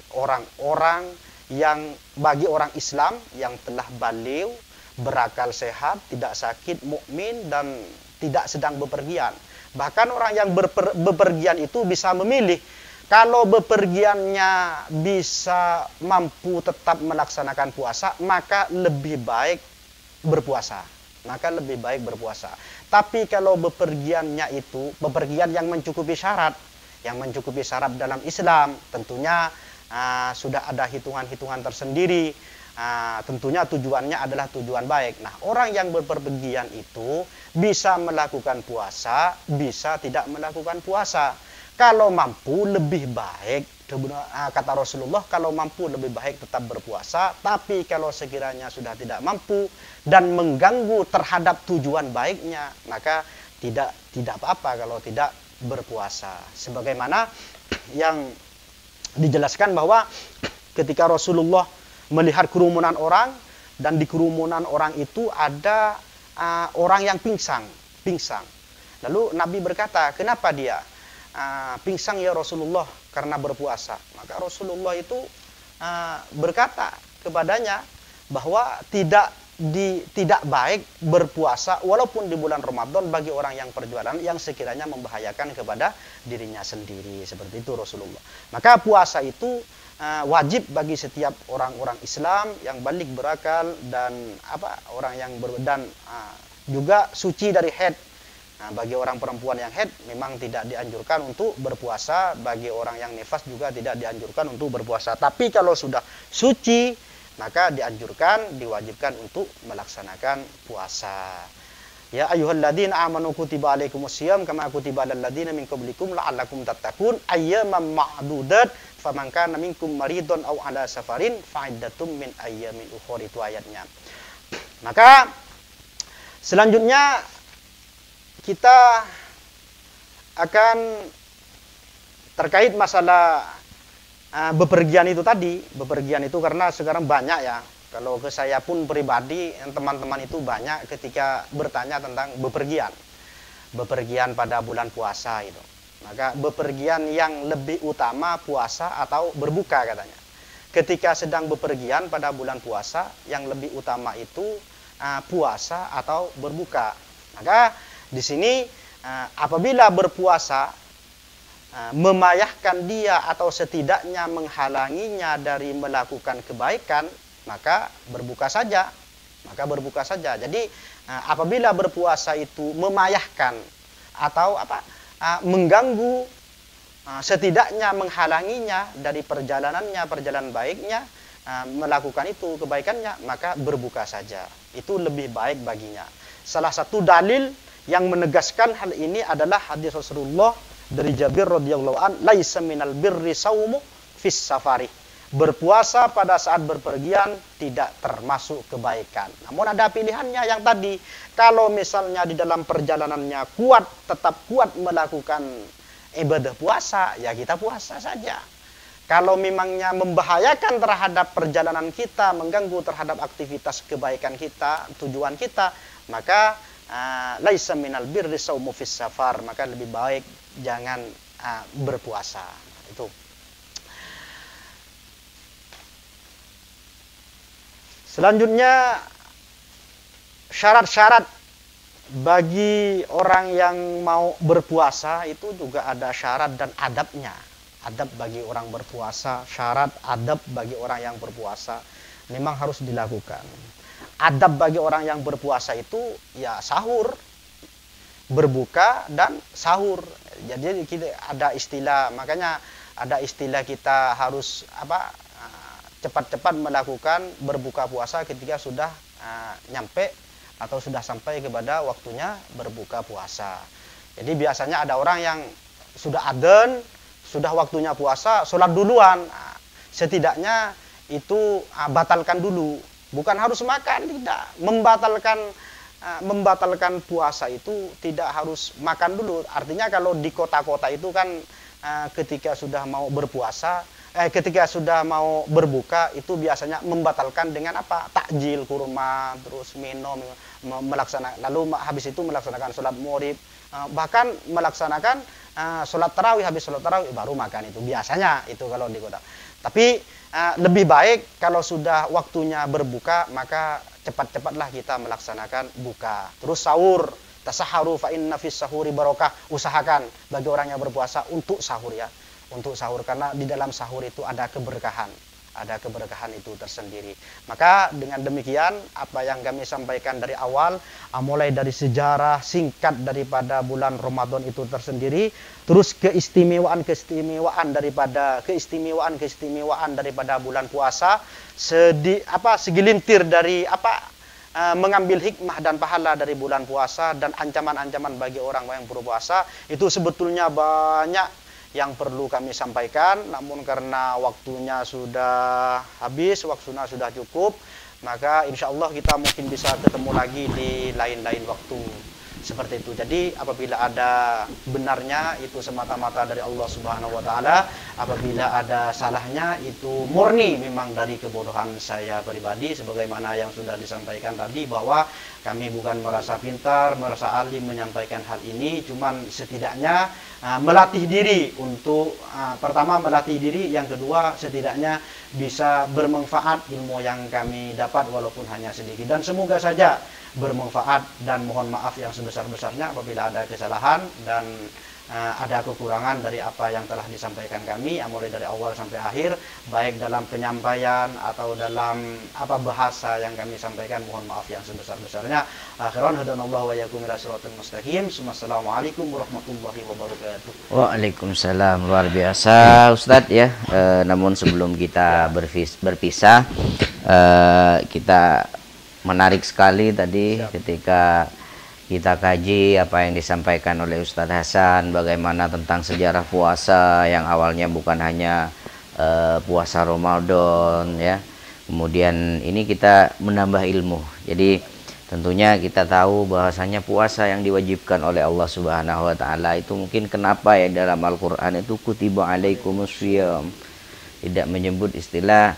bagi orang Islam yang telah balighh, berakal sehat, tidak sakit, mukmin, dan tidak sedang bepergian. Bahkan orang yang bepergian itu bisa memilih. Kalau bepergiannya bisa mampu tetap melaksanakan puasa, maka lebih baik berpuasa. Tapi kalau bepergiannya itu bepergian yang mencukupi syarat dalam Islam, tentunya sudah ada hitungan-hitungan tersendiri. tentunya tujuannya adalah tujuan baik. Nah, orang yang berpergian itu bisa melakukan puasa, bisa tidak melakukan puasa. Kalau mampu lebih baik, kata Rasulullah, kalau mampu lebih baik tetap berpuasa. Tapi kalau sekiranya sudah tidak mampu dan mengganggu terhadap tujuan baiknya, maka tidak apa-apa kalau tidak berpuasa. Sebagaimana yang dijelaskan bahwa ketika Rasulullah melihat kerumunan orang, dan di kerumunan orang itu ada orang yang pingsan. Lalu Nabi berkata, kenapa dia pingsan ya Rasulullah? Karena berpuasa. Maka Rasulullah itu berkata kepadanya bahwa tidak baik berpuasa walaupun di bulan Ramadan bagi orang yang perjualan yang sekiranya membahayakan kepada dirinya sendiri. Seperti itu Rasulullah. Maka puasa itu wajib bagi setiap orang-orang Islam yang balik berakal dan orang yang juga suci dari haid. Bagi orang perempuan yang haid memang tidak dianjurkan untuk berpuasa, bagi orang yang nifas juga tidak dianjurkan untuk berpuasa. Tapi kalau sudah suci maka dianjurkan, diwajibkan untuk melaksanakan puasa. Ya ayyuhalladzina amanu kutiba alaikumusiyam kama kutiba alal ladzina min qablikum la'allakum tattaqun ayyaman ma'dudat faman kana minkum maridun aw ala safarin fa'iddatum min ayyamin ukhra. Itu ayatnya. Maka selanjutnya kita akan terkait masalah bepergian itu tadi. Bepergian itu karena sekarang banyak ya. Kalau ke saya pun pribadi, teman-teman itu banyak ketika bertanya tentang bepergian. Bepergian pada bulan puasa itu. Maka bepergian yang lebih utama puasa atau berbuka katanya. Ketika sedang bepergian pada bulan puasa, yang lebih utama itu puasa atau berbuka. Maka di sini apabila berpuasa memayahkan dia atau setidaknya menghalanginya dari melakukan kebaikan, maka berbuka saja. Jadi apabila berpuasa itu memayahkan atau mengganggu, setidaknya menghalanginya dari perjalanan baiknya, melakukan itu kebaikannya, maka berbuka saja. Itu lebih baik baginya. Salah satu dalil yang menegaskan hal ini adalah hadis Rasulullah dari Jabir radhiyallahu an, laisa minal birri saumu fis safari. Berpuasa pada saat berpergian tidak termasuk kebaikan. Namun ada pilihannya yang tadi. Kalau misalnya di dalam perjalanannya tetap kuat melakukan ibadah puasa, ya kita puasa saja. Kalau memangnya membahayakan terhadap perjalanan kita, mengganggu terhadap aktivitas kebaikan kita, tujuan kita, maka laisa minal birri saumu fis safar, maka lebih baik jangan berpuasa. Itu. Selanjutnya, syarat-syarat bagi orang yang mau berpuasa itu juga ada syarat dan adabnya. Adab bagi orang berpuasa, syarat adab bagi orang yang berpuasa memang harus dilakukan. Adab bagi orang yang berpuasa itu ya sahur, berbuka dan sahur. Jadi kita ada istilah, makanya ada istilah kita harus cepat-cepat melakukan berbuka puasa ketika sudah nyampe atau sudah sampai kepada waktunya berbuka puasa. Jadi biasanya ada orang yang sudah adzan, sudah waktunya puasa, sholat duluan. Setidaknya itu batalkan dulu. Bukan harus makan, tidak. Membatalkan puasa itu tidak harus makan dulu. Artinya kalau di kota-kota itu kan ketika sudah mau berpuasa, ketika sudah mau berbuka itu biasanya membatalkan dengan takjil kurma, terus minum, lalu habis itu melaksanakan sholat maghrib, bahkan melaksanakan sholat tarawih, habis sholat tarawih baru makan. Itu biasanya itu kalau di kota. Tapi lebih baik kalau sudah waktunya berbuka, maka cepat-cepatlah kita melaksanakan buka. Terus sahur, tasaharu fa inna fis sahuri barokah. Usahakan bagi orang yang berpuasa untuk sahur ya. Untuk sahur, karena di dalam sahur itu ada keberkahan itu tersendiri. Maka dengan demikian apa yang kami sampaikan dari awal, mulai dari sejarah singkat daripada bulan Ramadan itu tersendiri, terus keistimewaan daripada bulan puasa, segelintir dari mengambil hikmah dan pahala dari bulan puasa dan ancaman-ancaman bagi orang yang berpuasa, itu sebetulnya banyak yang perlu kami sampaikan, namun karena waktunya sudah habis, waktunya sudah cukup, maka insya Allah kita mungkin bisa ketemu lagi di lain-lain waktu. Seperti itu. Jadi apabila ada benarnya itu semata-mata dari Allah Subhanahu wa taala, apabila ada salahnya itu murni memang dari kebodohan saya pribadi, sebagaimana yang sudah disampaikan tadi bahwa kami bukan merasa pintar, merasa alim menyampaikan hal ini, cuman setidaknya melatih diri untuk pertama melatih diri, yang kedua setidaknya bisa bermanfaat ilmu yang kami dapat walaupun hanya sedikit, dan semoga saja bermanfaat, dan mohon maaf yang sebesar-besarnya apabila ada kesalahan dan ada kekurangan dari apa yang telah disampaikan kami, mulai dari awal sampai akhir, baik dalam penyampaian atau dalam bahasa yang kami sampaikan, mohon maaf yang sebesar-besarnya. Akhiran hadanallahu wa iyyakum ila shiratal mustaqim. Assalamualaikum warahmatullahi wabarakatuh. Waalaikumsalam. Luar biasa Ustadz ya. Namun sebelum kita berpisah, kita menarik sekali tadi ketika kita kaji apa yang disampaikan oleh Ustadz Hasan, bagaimana tentang sejarah puasa yang awalnya bukan hanya puasa Ramadan ya. Kemudian ini kita menambah ilmu. Jadi tentunya kita tahu bahwasanya puasa yang diwajibkan oleh Allah Subhanahu wa taala itu mungkin kenapa ya dalam Al-Qur'an itu kutiba alaikumusiyam, tidak menyebut istilah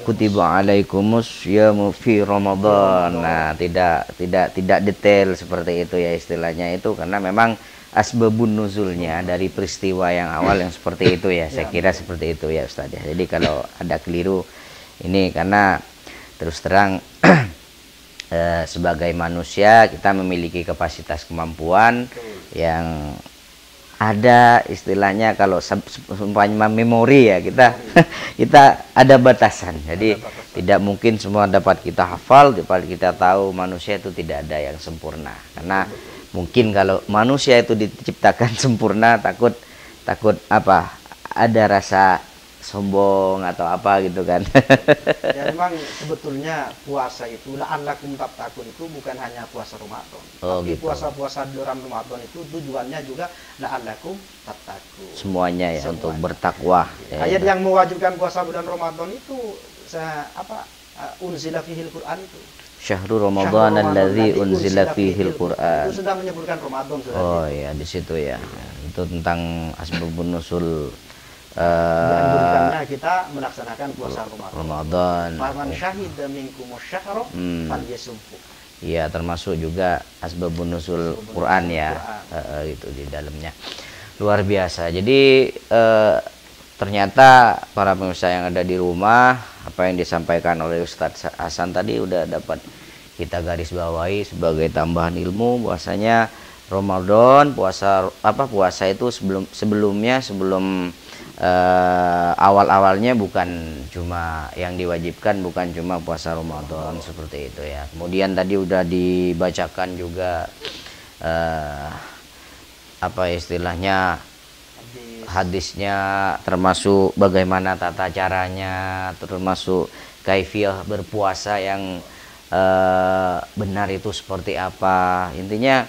kutiba alaikumus syiyamu fi Ramadan. Nah, tidak detail seperti itu ya istilahnya itu, karena memang asbabun nuzulnya dari peristiwa yang awal yang seperti itu ya. Saya kira seperti itu ya Ustaz ya. Jadi kalau ada keliru ini karena terus terang sebagai manusia kita memiliki kapasitas kemampuan yang ada istilahnya, kalau seumpama memori ya kita ada batasan. Jadi tidak mungkin semua dapat kita hafal, dapat kita tahu. Manusia itu tidak ada yang sempurna, karena mungkin kalau manusia itu diciptakan sempurna takut ada rasa sombong atau apa gitu kan. Ya memang sebetulnya puasa itu la'allakum tattaqun itu bukan hanya puasa Ramadan. Tapi gitu. Puasa-puasa di dalam Ramadan itu tujuannya juga la'allakum tattaqun. Semuanya ya, untuk bertakwa. Ayat yang mewajibkan puasa bulan Ramadan itu unzila fihil Quran itu. Syahrul Ramadan alladzi unzila fihil Quran. Itu sudah menyebutkan Ramadan sudah. Oh iya, di situ ya. Itu tentang asbabun nuzul. Dianjurkannya kita melaksanakan puasa Ramadan. Faman syahida minkum asyhara falyasumhu. Iya, termasuk juga asbabun nuzul Quran ya. Itu di dalamnya. Luar biasa. Jadi ternyata para pemirsa yang ada di rumah, apa yang disampaikan oleh Ustadz Hasan tadi udah dapat kita garis bawahi sebagai tambahan ilmu, bahwasanya Ramadan, puasa itu sebelumnya awal-awalnya bukan cuma yang diwajibkan, bukan cuma puasa Ramadan seperti itu ya. Kemudian tadi udah dibacakan juga istilahnya hadisnya, termasuk bagaimana tata caranya, termasuk kaifiyah berpuasa yang benar itu seperti apa. Intinya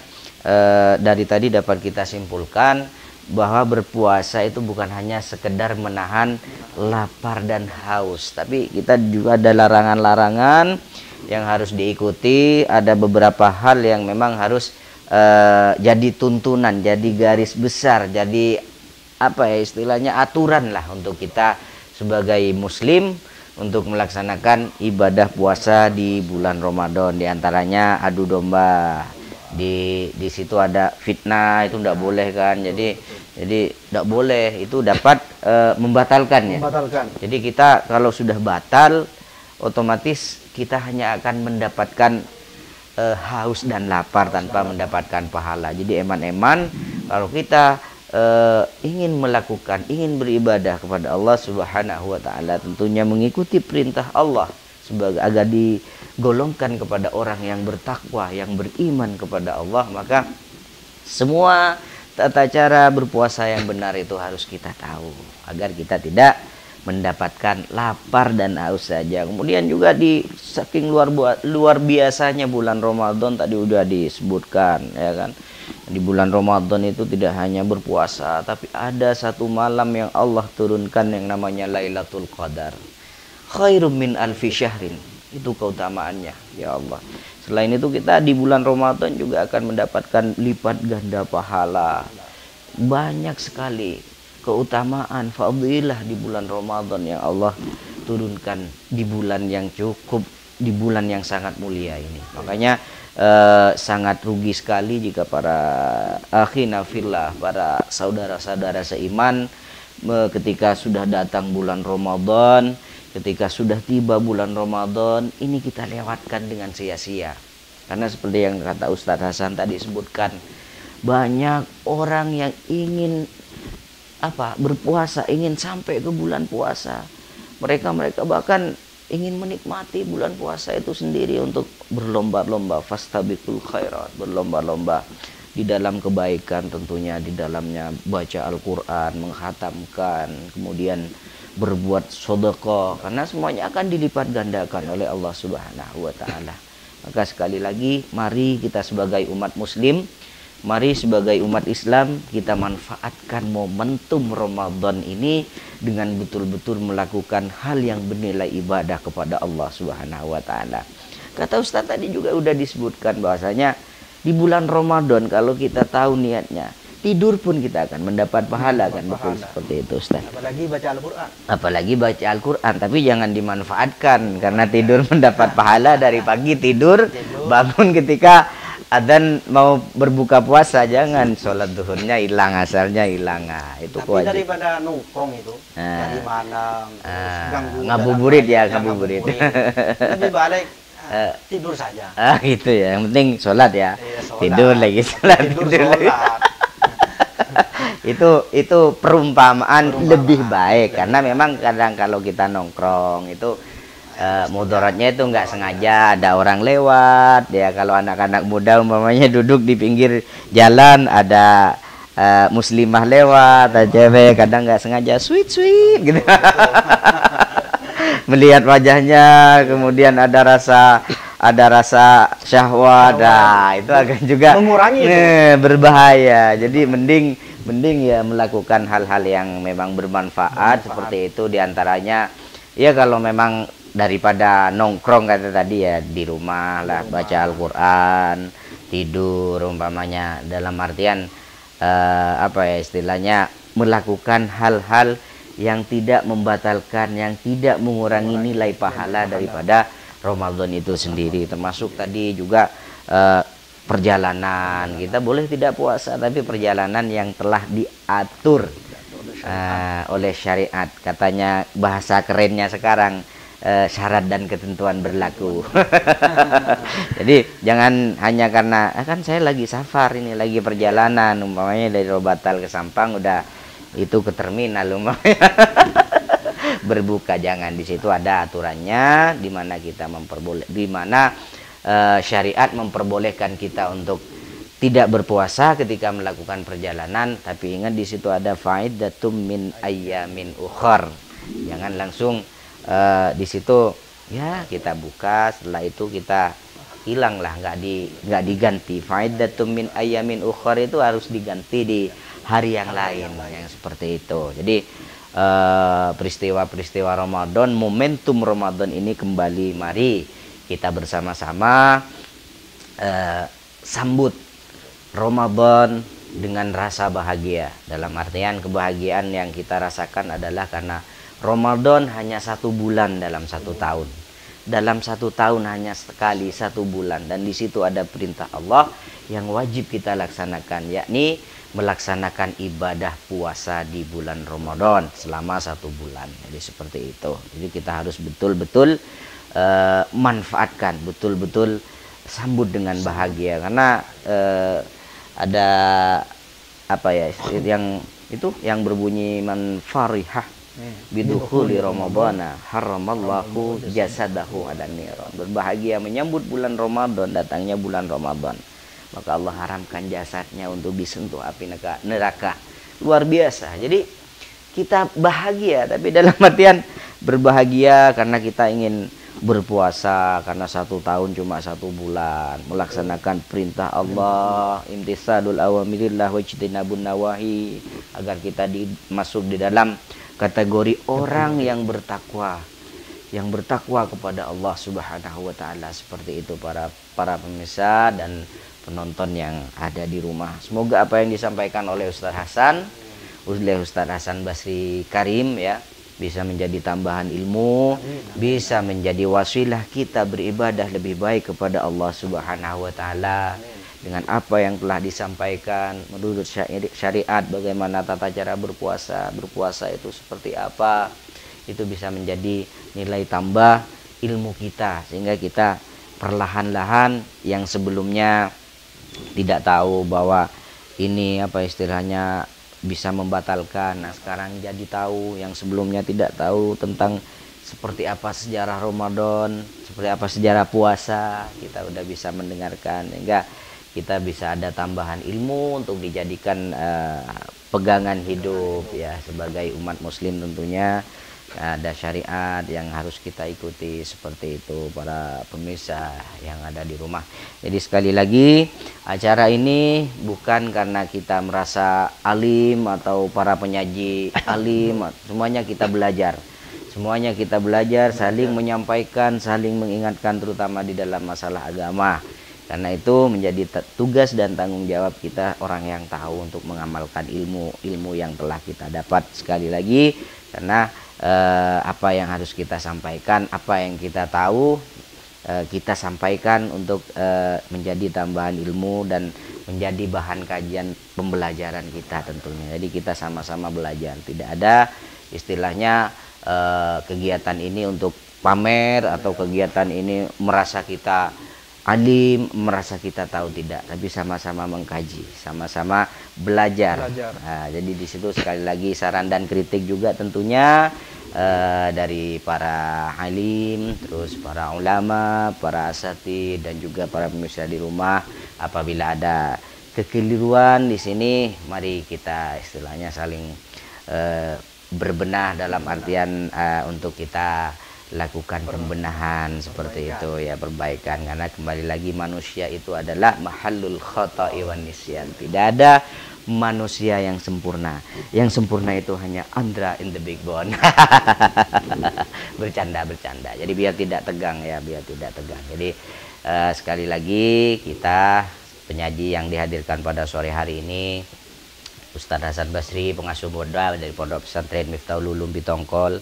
dari tadi dapat kita simpulkan bahwa berpuasa itu bukan hanya sekedar menahan lapar dan haus, tapi kita juga ada larangan-larangan yang harus diikuti. Ada beberapa hal yang memang harus jadi tuntunan, jadi garis besar, jadi istilahnya aturan lah untuk kita sebagai muslim untuk melaksanakan ibadah puasa di bulan Ramadan. Di antaranya adu domba. Di situ ada fitnah, itu tidak boleh kan. Jadi tidak boleh, itu dapat membatalkan ya. Jadi kita kalau sudah batal, otomatis kita hanya akan mendapatkan haus dan lapar tanpa mendapatkan pahala. Jadi eman-eman kalau kita ingin beribadah kepada Allah Subhanahu wa taala, tentunya mengikuti perintah Allah agar digolongkan kepada orang yang bertakwa, yang beriman kepada Allah, maka semua tata cara berpuasa yang benar itu harus kita tahu agar kita tidak mendapatkan lapar dan haus saja. Kemudian juga di saking luar biasanya bulan Ramadan tadi udah disebutkan, ya kan. Di bulan Ramadan itu tidak hanya berpuasa, tapi ada satu malam yang Allah turunkan yang namanya Lailatul Qadar. Khairum min alfi syahrin. Itu keutamaannya, ya Allah. Selain itu kita di bulan Ramadan juga akan mendapatkan lipat ganda pahala. Banyak sekali keutamaan, fadilah di bulan Ramadan yang Allah turunkan di bulan yang cukup, di bulan yang sangat mulia ini. Makanya sangat rugi sekali jika para akhina fillah, para saudara-saudara seiman, ketika sudah datang bulan Ramadan, ketika sudah tiba bulan Ramadan, ini kita lewatkan dengan sia-sia. Karena seperti yang kata Ustadz Hasan tadi sebutkan, banyak orang yang ingin berpuasa, ingin sampai ke bulan puasa. Mereka bahkan ingin menikmati bulan puasa itu sendiri untuk berlomba-lomba, fastabiqul khairat, berlomba-lomba di dalam kebaikan, tentunya di dalamnya baca Al-Qur'an, menghatamkan, kemudian berbuat sedekah, karena semuanya akan dilipat gandakan oleh Allah Subhanahu wa taala. Maka sekali lagi, mari kita sebagai umat muslim, mari sebagai umat Islam kita manfaatkan momentum Ramadan ini dengan betul-betul melakukan hal yang bernilai ibadah kepada Allah Subhanahu wa taala. Kata Ustaz tadi juga udah disebutkan bahwasanya di bulan Ramadan kalau kita tahu niatnya, tidur pun kita akan mendapat pahala, kan betul seperti itu Ustaz. Apalagi baca Al-Qur'an. Apalagi baca Al-Qur'an, tapi jangan dimanfaatkan karena tidur mendapat pahala dari pagi tidur, bangun ketika adzan mau berbuka puasa, jangan sholat duhurnya hilang, asalnya hilang. Itu tapi wajib. Daripada nongkrong itu dari mana ngabuburit ya, ngabuburit. Lebih balik tidur saja. Gitu ya, yang penting sholat ya. Iya, sholat. Tidur lagi sholat. Tidur sholat. itu perumpamaan lebih baik, karena memang kadang kalau kita nongkrong itu mudaratnya itu nggak sengaja ada orang lewat ya. Kalau anak-anak muda umpamanya duduk di pinggir jalan, ada muslimah lewat, ada cewek kadang nggak sengaja sweet gitu. Melihat wajahnya, kemudian ada rasa syahwat, itu akan juga mengurangi berbahaya. Jadi mending ya melakukan hal-hal yang memang bermanfaat seperti itu. Diantaranya ya kalau memang daripada nongkrong kata tadi ya di rumah lah, baca Al-Qur'an, tidur umpamanya, dalam artian istilahnya melakukan hal-hal yang tidak membatalkan, yang tidak mengurangi nilai pahala daripada Ramadan itu sendiri. Termasuk tadi juga perjalanan, kita boleh tidak puasa tapi perjalanan yang telah diatur oleh syariat. Katanya bahasa kerennya sekarang, syarat dan ketentuan berlaku. Jadi jangan hanya karena kan saya lagi safar ini, lagi perjalanan, umpamanya dari Robatal ke Sampang, udah itu ke terminal umpamanya berbuka, jangan. Di situ ada aturannya, di mana kita syariat memperbolehkan kita untuk tidak berpuasa ketika melakukan perjalanan, tapi ingat di situ ada faidatum min ayyamin ukhar. Jangan langsung di situ ya kita buka, setelah itu kita hilang lah, nggak diganti. Faidatum min ayyamin ukhar itu harus diganti di hari yang lain, yang seperti itu. Jadi peristiwa-peristiwa Ramadan, momentum Ramadan ini kembali, mari kita bersama-sama sambut Ramadan dengan rasa bahagia. Dalam artian kebahagiaan yang kita rasakan adalah karena Ramadan hanya 1 bulan dalam 1 tahun. Dalam 1 tahun hanya sekali 1 bulan, dan di situ ada perintah Allah yang wajib kita laksanakan, yakni melaksanakan ibadah puasa di bulan Ramadan selama 1 bulan. Jadi seperti itu. Jadi kita harus betul-betul manfaatkan, betul-betul sambut dengan bahagia, karena ada yang berbunyi man farihah bidukhuli ramadhana haramallahu jasadahu ala niran. Berbahagia menyambut bulan Ramadan, datangnya bulan Ramadan, maka Allah haramkan jasadnya untuk disentuh api neraka. Luar biasa. Jadi kita bahagia, tapi dalam artian berbahagia karena kita ingin berpuasa, karena 1 tahun cuma 1 bulan, melaksanakan perintah Allah, imtisalul awamirillah wajtinabun nawahi, agar kita masuk di dalam kategori orang yang bertakwa, kepada Allah Subhanahu wa taala. Seperti itu para pemirsa dan penonton yang ada di rumah. Semoga apa yang disampaikan oleh Ustaz Hasan Basri Karim ya bisa menjadi tambahan ilmu, bisa menjadi wasilah kita beribadah lebih baik kepada Allah Subhanahu wa taala dengan apa yang telah disampaikan menurut syariat, bagaimana tata cara berpuasa itu seperti apa. Itu bisa menjadi nilai tambah ilmu kita, sehingga kita perlahan-lahan yang sebelumnya tidak tahu bahwa ini apa istilahnya bisa membatalkan, nah sekarang jadi tahu. Yang sebelumnya tidak tahu tentang seperti apa sejarah Ramadan, seperti apa sejarah puasa, kita udah bisa mendengarkan, sehingga kita bisa ada tambahan ilmu untuk dijadikan pegangan hidup ya sebagai umat muslim. Tentunya ada syariat yang harus kita ikuti, seperti itu para pemirsa yang ada di rumah. Jadi sekali lagi, acara ini bukan karena kita merasa alim atau para penyaji alim, semuanya kita belajar. Saling menyampaikan, saling mengingatkan, terutama di dalam masalah agama. Karena itu menjadi tugas dan tanggung jawab kita orang yang tahu untuk mengamalkan ilmu yang telah kita dapat. Sekali lagi, karena apa yang harus kita sampaikan, apa yang kita tahu, kita sampaikan untuk menjadi tambahan ilmu dan menjadi bahan kajian pembelajaran kita tentunya. Jadi kita sama-sama belajar. Tidak ada istilahnya kegiatan ini untuk pamer atau kegiatan ini merasa kita alim, merasa kita tahu, tidak, tapi sama-sama mengkaji, sama-sama belajar. Nah, jadi di situ sekali lagi saran dan kritik juga tentunya dari para alim, terus para ulama, para asatidz, dan juga para pemirsa di rumah. Apabila ada kekeliruan di sini, mari kita istilahnya saling berbenah, dalam artian untuk kita lakukan pembenahan seperti itu ya, perbaikan. Karena kembali lagi manusia itu adalah mahallul khata'i wan nisyan. Tidak ada manusia yang sempurna. Yang sempurna itu hanya Andra in the big bone. bercanda. Jadi biar tidak tegang ya, Jadi sekali lagi kita penyaji yang dihadirkan pada sore hari ini Ustaz Hasan Basri, pengasuh modal dari Pondok Pesantren Miftahul Ulum Pitongkol,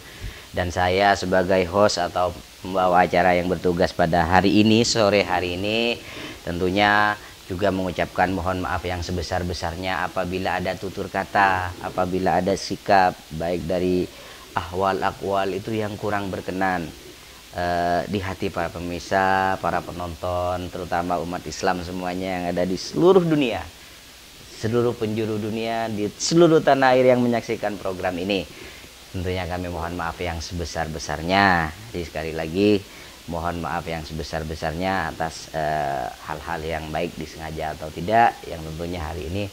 dan saya sebagai host atau pembawa acara yang bertugas pada hari ini, sore hari ini, tentunya juga mengucapkan mohon maaf yang sebesar-besarnya apabila ada tutur kata, apabila ada sikap baik dari ahwal akwal itu yang kurang berkenan di hati para pemirsa, para penonton, terutama umat Islam semuanya yang ada di seluruh dunia, seluruh penjuru dunia, di seluruh tanah air yang menyaksikan program ini. Tentunya kami mohon maaf yang sebesar-besarnya. Jadi sekali lagi mohon maaf yang sebesar-besarnya atas hal-hal yang baik disengaja atau tidak, yang tentunya hari ini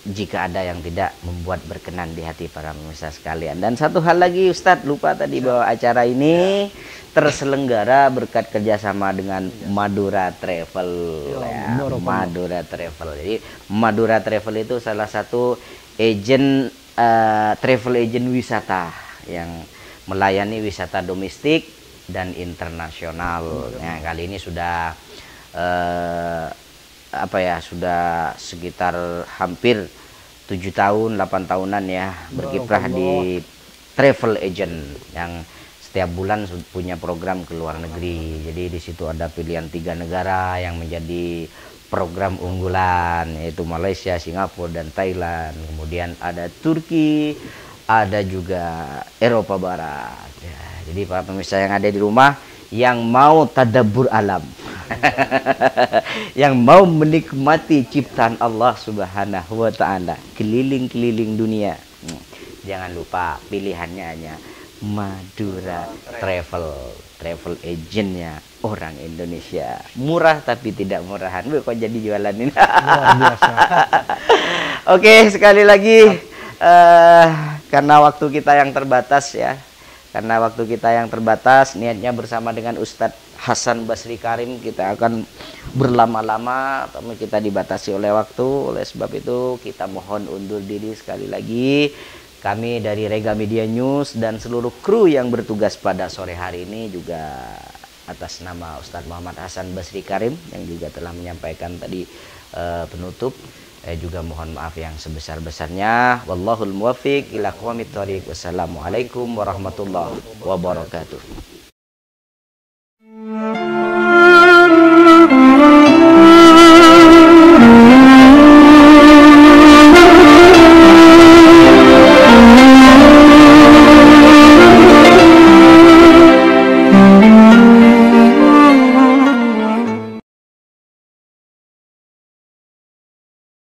jika ada yang tidak membuat berkenan di hati para pemirsa sekalian. Dan satu hal lagi Ustadz, lupa tadi bahwa acara ini terselenggara berkat kerjasama dengan Madura Travel. Madura Travel. Jadi Madura Travel itu salah satu travel agent wisata yang melayani wisata domestik dan internasional. Nah, kali ini sudah sudah sekitar hampir 7 tahun, 8 tahunan ya berkiprah di travel agent yang setiap bulan punya program ke luar negeri. Jadi di situ ada pilihan 3 negara yang menjadi program unggulan, yaitu Malaysia, Singapura, dan Thailand. Kemudian ada Turki, ada juga Eropa Barat. Ya, jadi para pemirsa yang ada di rumah yang mau tadabbur alam, yang mau menikmati ciptaan Allah Subhanahu wa taala, keliling-keliling dunia, jangan lupa pilihannya hanya Madura Travel agentnya orang Indonesia. Murah tapi tidak murahan. Kok jadi jualan ini? Luar biasa. Oke, sekali lagi karena waktu kita yang terbatas ya. Karena waktu kita yang terbatas, niatnya bersama dengan Ustadz Hasan Basri Karim kita akan berlama-lama, tapi kita dibatasi oleh waktu. Oleh sebab itu kita mohon undur diri sekali lagi. Kami dari Rega Media News dan seluruh kru yang bertugas pada sore hari ini juga atas nama Ustadz Muhammad Hasan Basri Karim yang juga telah menyampaikan tadi penutup. Juga mohon maaf yang sebesar-besarnya. Wallahul muwaffiq ila aqwamit thoriq. Wassalamualaikum warahmatullahi wabarakatuh.